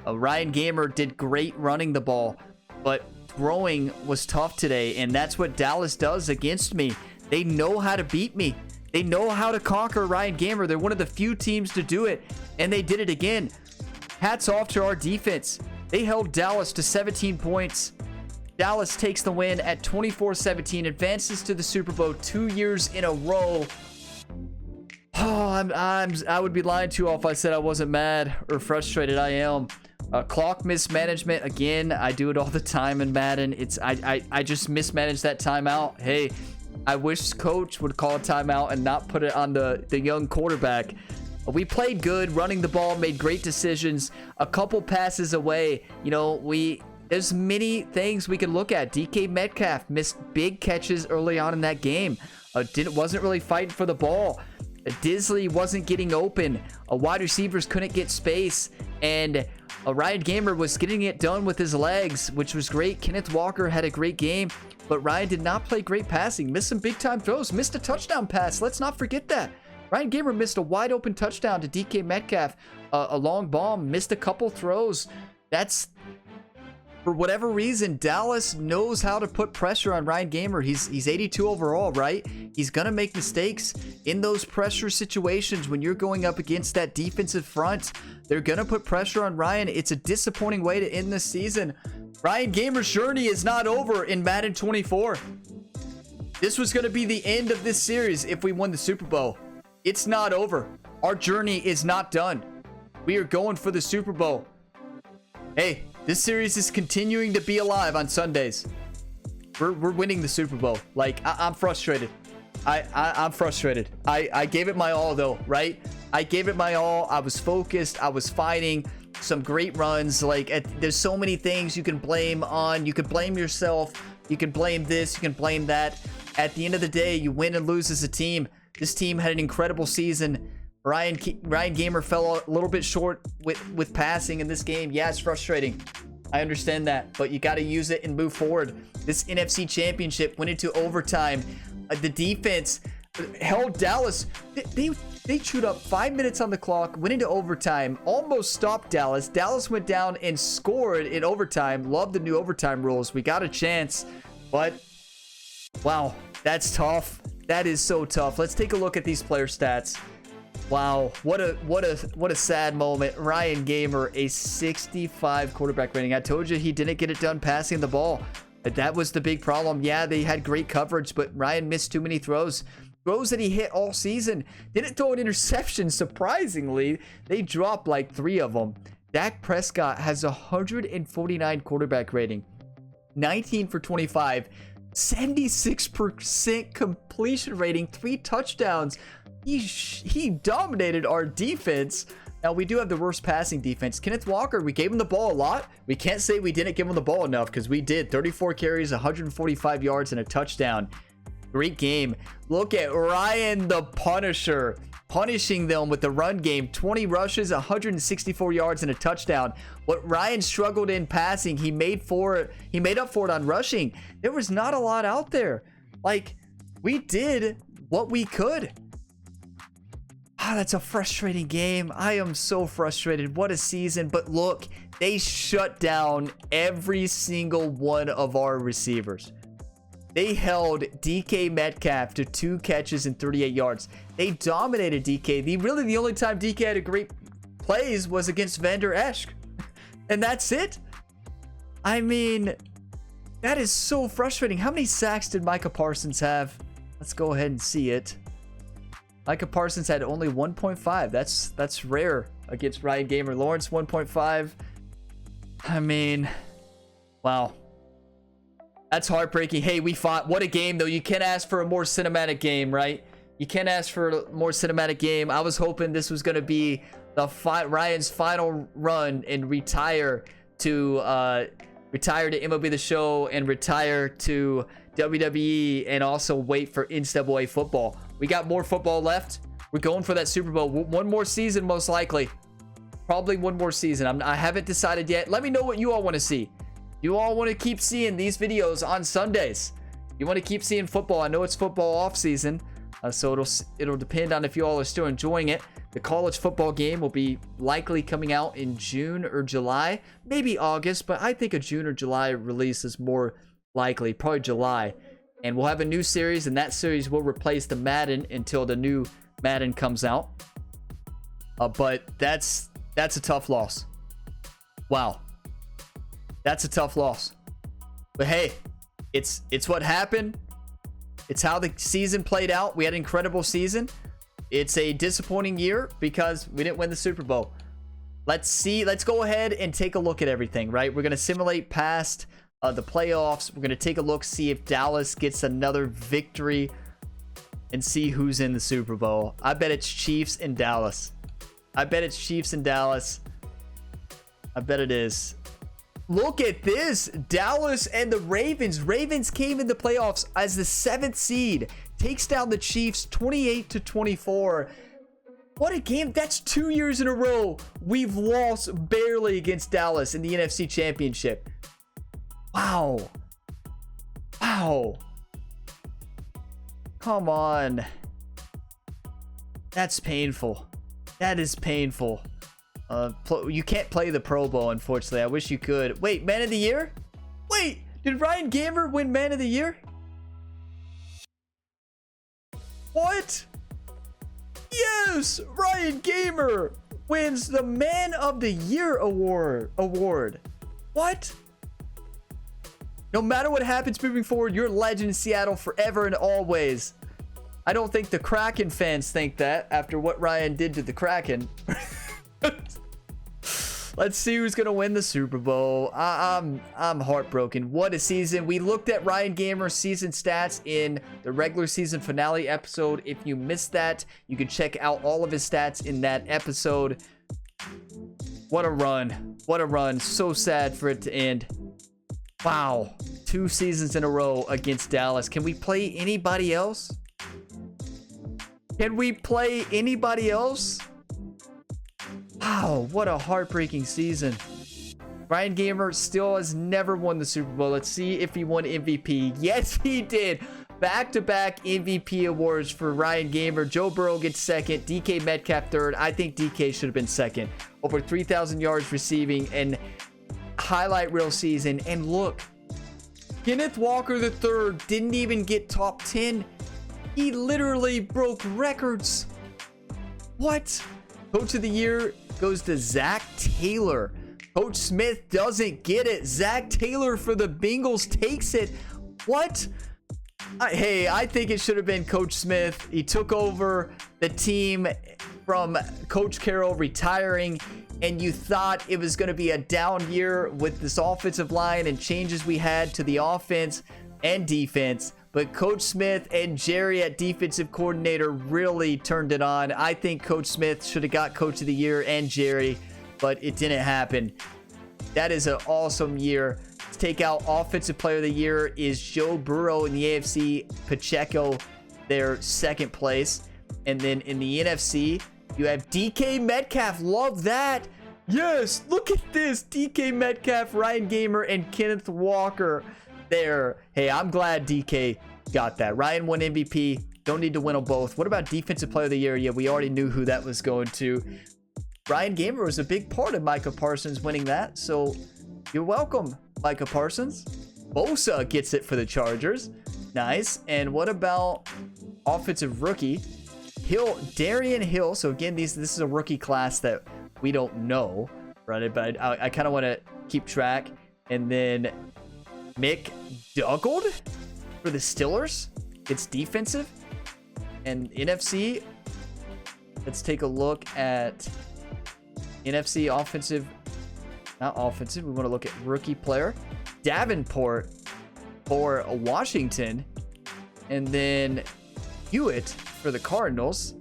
Ryan Gamer did great running the ball, but throwing was tough today, and that's what Dallas does against me. They know how to beat me. They know how to conquer Ryan Gamer. They're one of the few teams to do it, and they did it again. Hats off to our defense. They held Dallas to 17 points. Dallas takes the win at 24-17, advances to the Super Bowl 2 years in a row. Oh, I would be lying to you if I said I wasn't mad or frustrated. I am. Clock mismanagement again. I do it all the time in Madden. I just mismanaged that timeout. Hey, I wish coach would call a timeout and not put it on the young quarterback. We played good, running the ball, made great decisions. A couple passes away. You know, there's many things we can look at. DK Metcalf missed big catches early on in that game. Wasn't really fighting for the ball. Disley wasn't getting open. Wide receivers couldn't get space, and Ryan Gamer was getting it done with his legs, which was great. Kenneth Walker had a great game, but Ryan did not play great passing. Missed some big time throws. Missed a touchdown pass. Let's not forget that. Ryan Gamer missed a wide open touchdown to DK Metcalf. A long bomb. Missed a couple throws. That's, for whatever reason, Dallas knows how to put pressure on Ryan Gamer. He's 82 overall, right? He's going to make mistakes in those pressure situations when you're going up against that defensive front. They're going to put pressure on Ryan. It's a disappointing way to end this season. Ryan Gamer's journey is not over in Madden 24. This was going to be the end of this series if we won the Super Bowl. It's not over. Our journey is not done. We are going for the Super Bowl. Hey, this series is continuing to be alive on Sundays. We're winning the Super Bowl. Like, I'm frustrated. I'm frustrated. I gave it my all, though, right? I gave it my all. I was focused. I was fighting. Some great runs. Like, there's so many things you can blame on. You can blame yourself. You can blame this. You can blame that. At the end of the day, you win and lose as a team. This team had an incredible season. Ryan Gamer fell a little bit short with passing in this game. Yeah, it's frustrating. I understand that, but you got to use it and move forward. This NFC Championship went into overtime. The defense held Dallas. They chewed up 5 minutes on the clock, went into overtime, almost stopped Dallas. Dallas went down and scored in overtime. Love the new overtime rules. We got a chance, but wow, that's tough. That is so tough. Let's take a look at these player stats. Wow, what a sad moment. Ryan Gamer, a 65 quarterback rating. I told you he didn't get it done passing the ball. That was the big problem. Yeah, they had great coverage, but Ryan missed too many throws. Throws that he hit all season. Didn't throw an interception, surprisingly. They dropped like 3 of them. Dak Prescott has a 149 quarterback rating. 19 for 25. 76% completion rating. 3 touchdowns. He dominated our defense. Now, we do have the worst passing defense. Kenneth Walker, we gave him the ball a lot. We can't say we didn't give him the ball enough because we did. 34 carries, 145 yards, and a touchdown. Great game. Look at Ryan the Punisher punishing them with the run game. 20 rushes, 164 yards, and a touchdown. What Ryan struggled in passing, he made up for it on rushing. There was not a lot out there. Like, we did what we could. That's a frustrating game. I am so frustrated. What a season. But look, they shut down every single one of our receivers. They held DK Metcalf to 2 catches and 38 yards. They dominated DK. The only time DK had a great plays was against Vander Esch. And that's it. I mean, that is so frustrating. How many sacks did Micah Parsons have? Let's go ahead and see it. Micah Parsons had only 1.5. That's rare against Ryan Gamer. Lawrence 1.5. I mean, wow. That's heartbreaking. Hey, we fought. What a game, though. You can't ask for a more cinematic game, right? You can't ask for a more cinematic game. I was hoping this was going to be Ryan's final run and retire to MLB The Show and retire to WWE and also wait for NCAA football. We got more football left. We're going for that Super Bowl. One more season, most likely. Probably one more season. I haven't decided yet. Let me know what you all want to see. You all want to keep seeing these videos on Sundays. You want to keep seeing football. I know it's football off season, so it'll depend on if you all are still enjoying it. The college football game will be likely coming out in June or July, maybe August, but I think a June or July release is more likely, probably July. And we'll have a new series, and that series will replace the Madden until the new Madden comes out. But that's a tough loss. Wow. That's a tough loss. But hey, it's what happened. It's how the season played out. We had an incredible season. It's a disappointing year because we didn't win the Super Bowl. Let's go ahead and take a look at everything, right? We're going to simulate past the playoffs. We're going to take a look, see if Dallas gets another victory and see who's in the Super Bowl. I bet it's Chiefs and Dallas. I bet it's Chiefs and Dallas. I bet it is. Look at this. Dallas and the Ravens. Ravens came in the playoffs as the 7th seed. Takes down the Chiefs 28-24. What a game. That's 2 years in a row we've lost barely against Dallas in the NFC Championship. Wow. Wow. Come on. That's painful. That is painful. You can't play the Pro Bowl, unfortunately. I wish you could. Wait, Man of the Year? Wait, did Ryan Gamer win Man of the Year? What? Yes, Ryan Gamer wins the Man of the Year award. What? No matter what happens moving forward, you're a legend in Seattle forever and always. I don't think the Kraken fans think that after what Ryan did to the Kraken. Let's see who's gonna win the Super Bowl. I'm heartbroken. What a season. We looked at Ryan Gamer's season stats in the regular season finale episode. If you missed that, you can check out all of his stats in that episode. What a run. What a run. So sad for it to end. Wow. 2 seasons in a row against Dallas. Can we play anybody else? Can we play anybody else? Wow, what a heartbreaking season. Ryan Gamer still has never won the Super Bowl. Let's see if he won MVP. Yes, he did. Back-to-back MVP awards for Ryan Gamer. Joe Burrow gets second. DK Metcalf third. I think DK should have been second. Over 3,000 yards receiving and highlight reel season. And look, Kenneth Walker III didn't even get top 10. He literally broke records. What? Coach of the year goes to Zach Taylor. Coach Smith doesn't get it. Zach Taylor for the Bengals takes it. What? Hey, I think it should have been Coach Smith. He took over the team from Coach Carroll retiring, and you thought it was going to be a down year with this offensive line and changes we had to the offense and defense. But Coach Smith and Jerry at defensive coordinator really turned it on. I think Coach Smith should have got Coach of the Year and Jerry, but it didn't happen. That is an awesome year. Let's take out Offensive Player of the Year is Joe Burrow in the AFC. Pacheco, their second place. And then in the NFC, you have DK Metcalf. Love that. Yes, look at this. DK Metcalf, Ryan Gamer, and Kenneth Walker there. Hey, I'm glad DK got that. Ryan won MVP. Don't need to win them both. What about Defensive Player of the Year? Yeah, we already knew who that was going to. Ryan Gamer was a big part of Micah Parsons winning that, so you're welcome, Micah Parsons. Bosa gets it for the Chargers. Nice. And what about Offensive Rookie? Darian Hill. So again, this is a rookie class that we don't know, right? But I kind of want to keep track. And then Mick Duggold for the Steelers. It's defensive. And NFC, let's take a look at NFC offensive. Not offensive. We want to look at rookie player. Davenport for Washington. And then Hewitt for the Cardinals.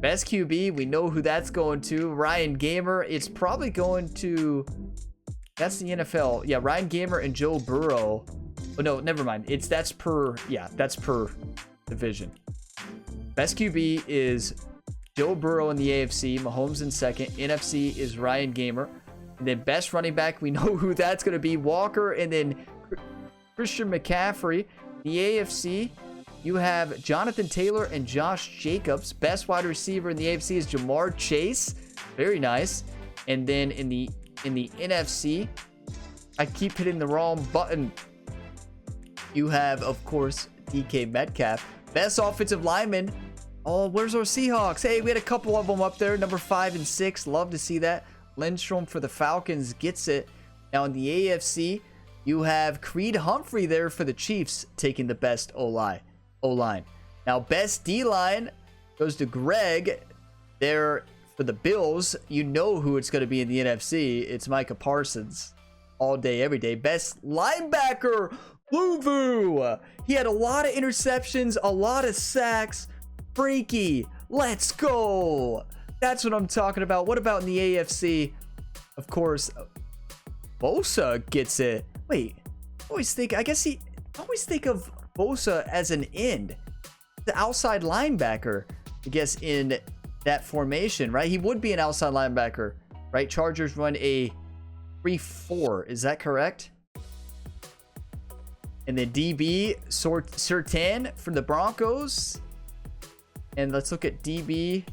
Best QB, we know who that's going to. Ryan Gamer. It's probably going to... That's the NFL. Yeah, Ryan Gamer and Joe Burrow. Oh, no, never mind. That's per division. Best QB is Joe Burrow in the AFC. Mahomes in second. NFC is Ryan Gamer. And then best running back, we know who that's going to be. Walker. And then Christian McCaffrey. The AFC, you have Jonathan Taylor and Josh Jacobs. Best wide receiver in the AFC is Jamar Chase. Very nice. And then in the NFC, I keep hitting the wrong button. You have, of course, DK Metcalf. Best offensive lineman. Oh, where's our Seahawks? Hey, we had a couple of them up there. Number 5 and 6. Love to see that. Lindstrom for the Falcons gets it. Now in the AFC, you have Creed Humphrey there for the Chiefs taking the best O-line. Now, best D-line goes to Greg there for the Bills. You know who it's going to be in the NFC. It's Micah Parsons all day, every day. Best linebacker, Luvu. He had a lot of interceptions, a lot of sacks. Freaky. Let's go. That's what I'm talking about. What about in the AFC? Of course, Bosa gets it. Wait, I always think of Bosa as an end, the outside linebacker, I guess, in that formation, right? He would be an outside linebacker, right? Chargers run a 3-4. Is that correct? And then DB, Surtain from the Broncos. And let's look at DB,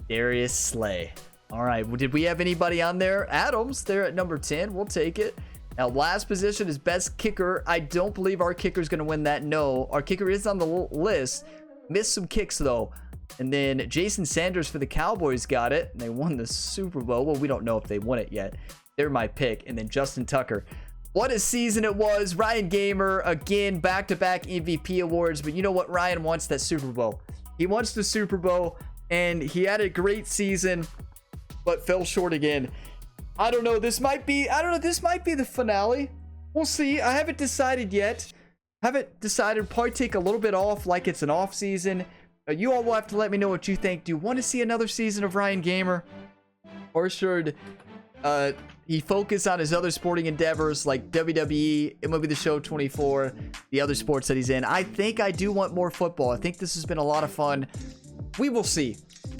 Darius Slay. All right, well, did we have anybody on there? Adams, there at number 10. We'll take it. Now, last position is best kicker. I don't believe our kicker is going to win that. No, our kicker is on the list. Missed some kicks, though. And then Jason Sanders for the Cowboys got it. And they won the Super Bowl. Well, we don't know if they won it yet. They're my pick. And then Justin Tucker. What a season it was. Ryan Gamer, again, back-to-back MVP awards. But you know what? Ryan wants that Super Bowl. He wants the Super Bowl. And he had a great season, but fell short again. I don't know. This might be the finale. We'll see. I haven't decided yet. Probably take a little bit off, like it's an off season. You all will have to let me know what you think. Do you want to see another season of Ryan Gamer? Or should he focus on his other sporting endeavors like WWE, MLB The Show 24, the other sports that he's in? I think I do want more football. I think this has been a lot of fun. We will see.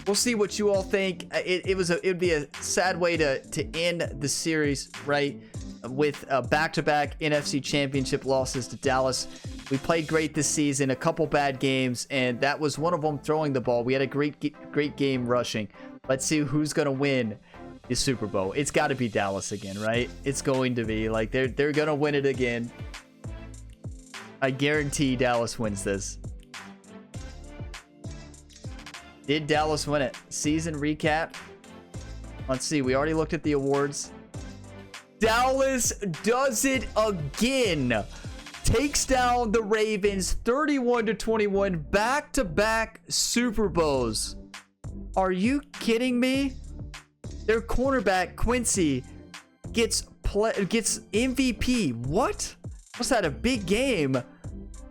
We'll see what you all think. It would be a sad way to end the series, right? With back-to-back NFC Championship losses to Dallas. We played great this season, a couple bad games, and that was one of them, throwing the ball. We had a great game rushing. Let's see who's going to win the Super Bowl. It's got to be Dallas again, right? It's going to be. Like, they're going to win it again. I guarantee Dallas wins this. Did Dallas win it? Season recap. Let's see. We already looked at the awards. Dallas does it again. Takes down the Ravens 31-21. Back-to-back Super Bowls. Are you kidding me? Their cornerback, Quincy, gets MVP. What? Was that a big game?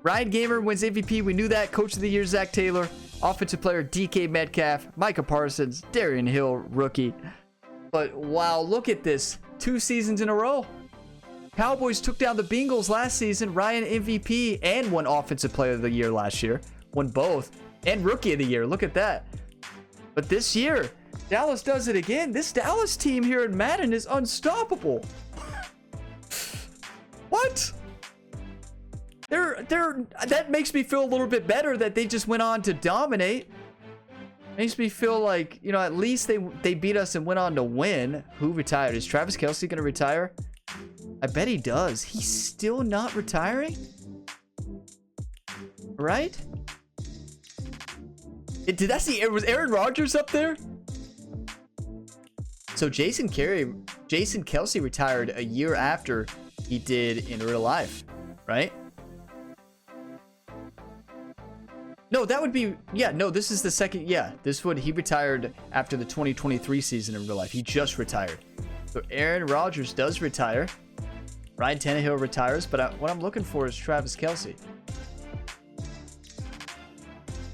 Ryan Gamer wins MVP. We knew that. Coach of the Year, Zach Taylor. Offensive player, DK Metcalf. Micah Parsons. Darian Hill, rookie. But wow, look at this. 2 seasons in a row. Cowboys took down the Bengals last season. Ryan MVP and won Offensive Player of the Year last year. Won both. And Rookie of the Year. Look at that. But this year, Dallas does it again. This Dallas team here in Madden is unstoppable. What? That makes me feel a little bit better that they just went on to dominate. Makes me feel like, you know, at least they beat us and went on to win. Who retired? Is Travis Kelce going to retire? I bet he does. He's still not retiring? Right? Did I see? Was Aaron Rodgers up there? So Jason Kelce retired a year after he did in real life, right? No, that would be, yeah, no, this is the second, yeah, he retired after the 2023 season in real life. He just retired. So Aaron Rodgers does retire. Ryan Tannehill retires, but what I'm looking for is Travis Kelce.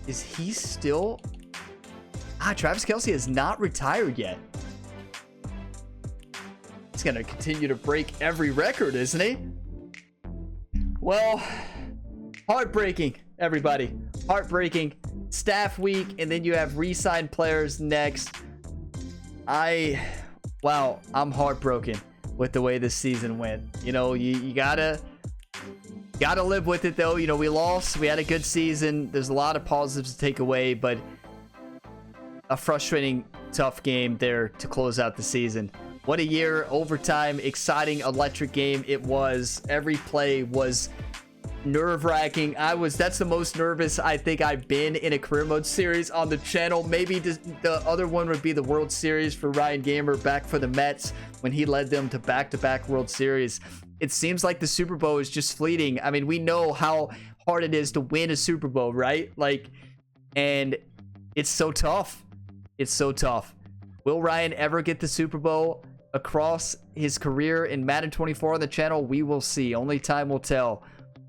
Is he still? Travis Kelce has not retired yet. He's going to continue to break every record, isn't he? Well, heartbreaking, everybody. Heartbreaking. Staff week, and then you have re-signed players next. Wow, I'm heartbroken with the way this season went. You know, you gotta live with it, though. You know, we lost. We had a good season. There's a lot of positives to take away, but a frustrating, tough game there to close out the season. What a year. Overtime, exciting, electric game it was. Every play was nerve-wracking. That's the most nervous I think I've been in a career mode series on the channel. Maybe the other one would be the World Series for Ryan Gamer back for the Mets when he led them to back-to-back World Series. It seems like the Super Bowl is just fleeting. I mean, we know how hard it is to win a Super Bowl, right? Like, and it's so tough. It's so tough. Will Ryan ever get the Super Bowl across his career in Madden 24 on the channel? We will see. Only time will tell.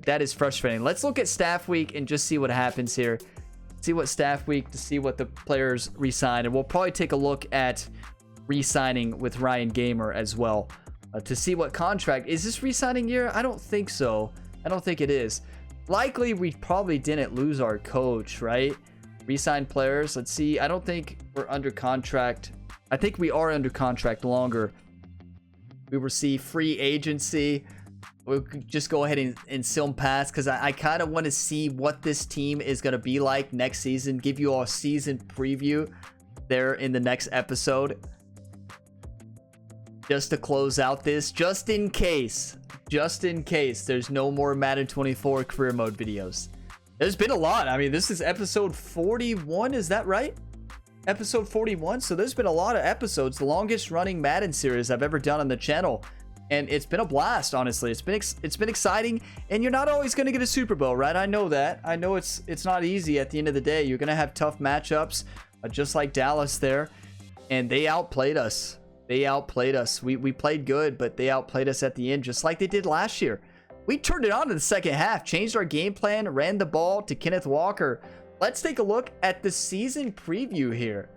That is frustrating. Let's look at staff week and just see what happens here. See what staff week to see what the players re-sign. And we'll probably take a look at re-signing with Ryan Gamer as well to see what contract. Is this re-signing year? I don't think so. I don't think it is. Likely we probably didn't lose our coach, right? Re-sign players. Let's see. I don't think we're under contract. I think we are under contract longer. We will see free agency. We'll just go ahead and sim pass because I kind of want to see what this team is going to be like next season. Give you a season preview there in the next episode. Just to close out this, just in case there's no more Madden 24 career mode videos. There's been a lot. I mean, this is episode 41. Is that right? Episode 41. So there's been a lot of episodes. The longest running Madden series I've ever done on the channel. And it's been a blast, honestly. It's been exciting, and you're not always going to get a Super Bowl, right? I know that. I know it's not easy at the end of the day. You're going to have tough matchups, just like Dallas there, and they outplayed us. They outplayed us. We played good, but they outplayed us at the end, just like they did last year. We turned it on in the second half, changed our game plan, ran the ball to Kenneth Walker. Let's take a look at the season preview here.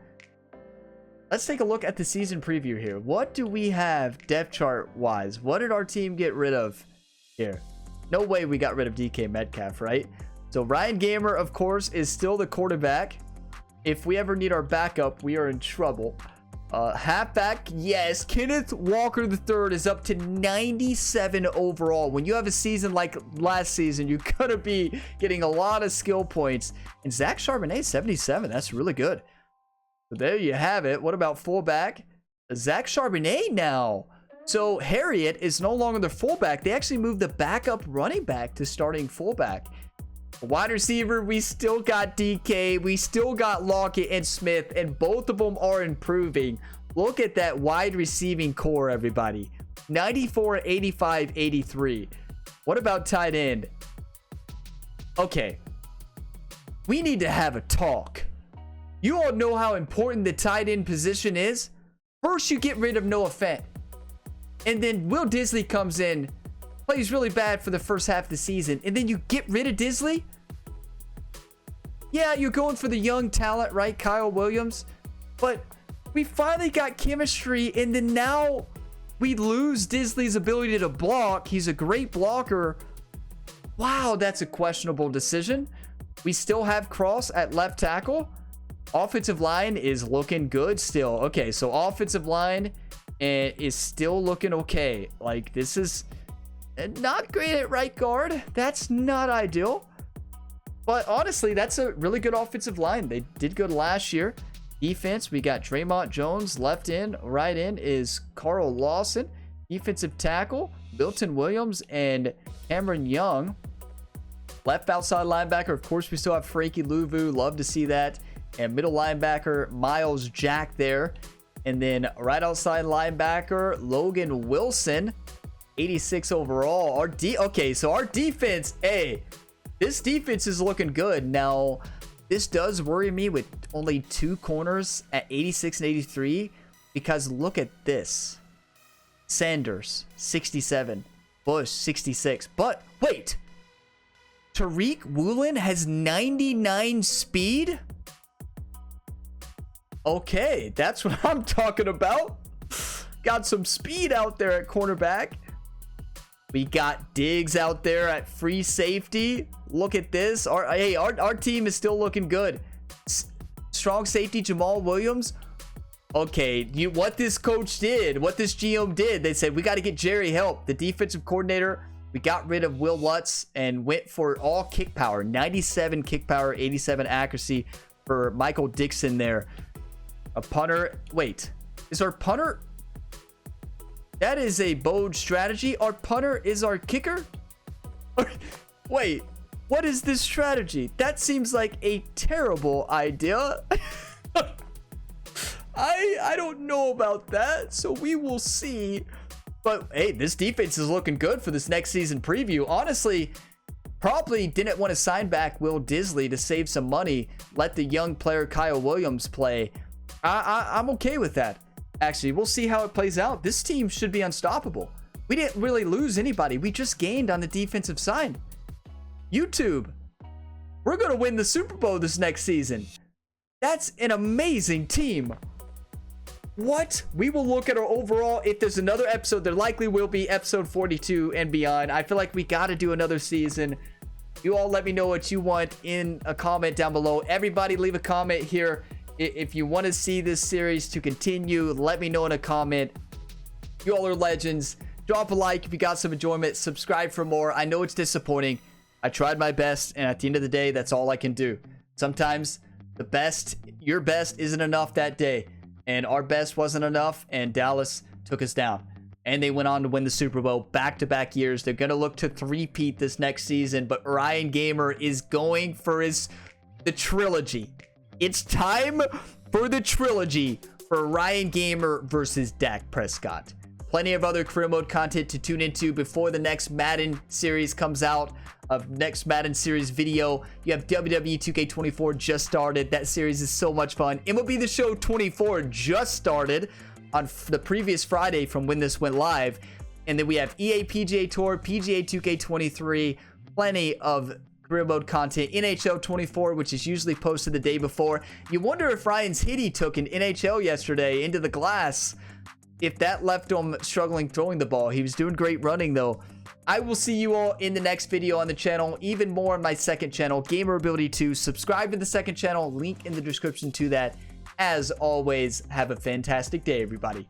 Let's take a look at the season preview here. What do we have depth chart wise? What did our team get rid of here? No way we got rid of DK Metcalf, right? So Ryan Gamer, of course, is still the quarterback. If we ever need our backup, we are in trouble. Halfback, yes. Kenneth Walker III is up to 97 overall. When you have a season like last season, you're going to be getting a lot of skill points. And Zach Charbonnet, 77. That's really good. So there you have it. What about fullback? Zach Charbonnet now. So Harriet is no longer the fullback. They actually moved the backup running back to starting fullback. Wide receiver, we still got DK. We still got Lockett and Smith, and both of them are improving. Look at that wide receiving core, everybody. 94, 85, 83. What about tight end? Okay. We need to have a talk. You all know how important the tight end position is. First, you get rid of Noah Fant. And then Will Disley comes in, plays really bad for the first half of the season. And then you get rid of Disley? Yeah, you're going for the young talent, right? Kyle Williams. But we finally got chemistry. And then now we lose Disley's ability to block. He's a great blocker. Wow, that's a questionable decision. We still have Cross at left tackle. Offensive line is looking good still. Okay, so offensive line is still looking okay. Like, this is not great at right guard. That's not ideal. But honestly, that's a really good offensive line. They did good last year. Defense, we got Draymond Jones. Left in, right in is Carl Lawson. Defensive tackle, Milton Williams and Cameron Young. Left outside linebacker, of course, we still have Frankie Louvu. Love to see that. And middle linebacker, Miles Jack there. And then right outside linebacker, Logan Wilson. 86 overall. Okay, so our defense, hey, this defense is looking good. Now, this does worry me with only 2 corners at 86 and 83. Because look at this. Sanders, 67. Bush, 66. But, wait. Tariq Woolen has 99 speed? Okay, that's what I'm talking about. Got some speed out there at cornerback. We got Diggs out there at free safety. Look at this. Our team is still looking good. Strong safety, Jamal Williams. Okay, what this coach did, what this GM did, they said, we got to get Jerry help. The defensive coordinator, we got rid of Will Lutz and went for all kick power. 97 kick power, 87 accuracy for Michael Dixon there. A punter. Wait, is our punter? That is a bold strategy. Our punter is our kicker? Wait, what is this strategy? That seems like a terrible idea. I don't know about that, so we will see. But hey, this defense is looking good for this next season preview. Honestly, probably didn't want to sign back Will Disley to save some money. Let the young player Kyle Williams play. I'm okay with that. Actually, we'll see how it plays out. This team should be unstoppable. We didn't really lose anybody. We just gained on the defensive side. YouTube, we're going to win the Super Bowl this next season. That's an amazing team. What? We will look at our overall. If there's another episode, there likely will be episode 42 and beyond. I feel like we got to do another season. You all let me know what you want in a comment down below. Everybody leave a comment here. If you want to see this series to continue, let me know in a comment. You all are legends. Drop a like if you got some enjoyment. Subscribe for more. I know it's disappointing. I tried my best, and at the end of the day, that's all I can do. Sometimes your best isn't enough that day. And our best wasn't enough, and Dallas took us down. And they went on to win the Super Bowl back-to-back years. They're going to look to three-peat this next season, but Ryan Gamer is going for the trilogy. It's time for the trilogy for Ryan Gamer versus Dak Prescott. Plenty of other career mode content to tune into before the next Madden series comes out. Next Madden series video. You have WWE 2K24 just started. That series is so much fun. MLB The Show 24 just started on the previous Friday from when this went live. And then we have EA PGA Tour, PGA 2K23, plenty of career mode content. NHL 24, which is usually posted the day before. You wonder if Ryan's hit he took in NHL yesterday into the glass, if that left him struggling throwing the ball. He was doing great running though. I will see you all in the next video on the channel, even more on my second channel, Gamer Ability 2. Subscribe to the second channel, link in the description to that. As always, have a fantastic day, everybody.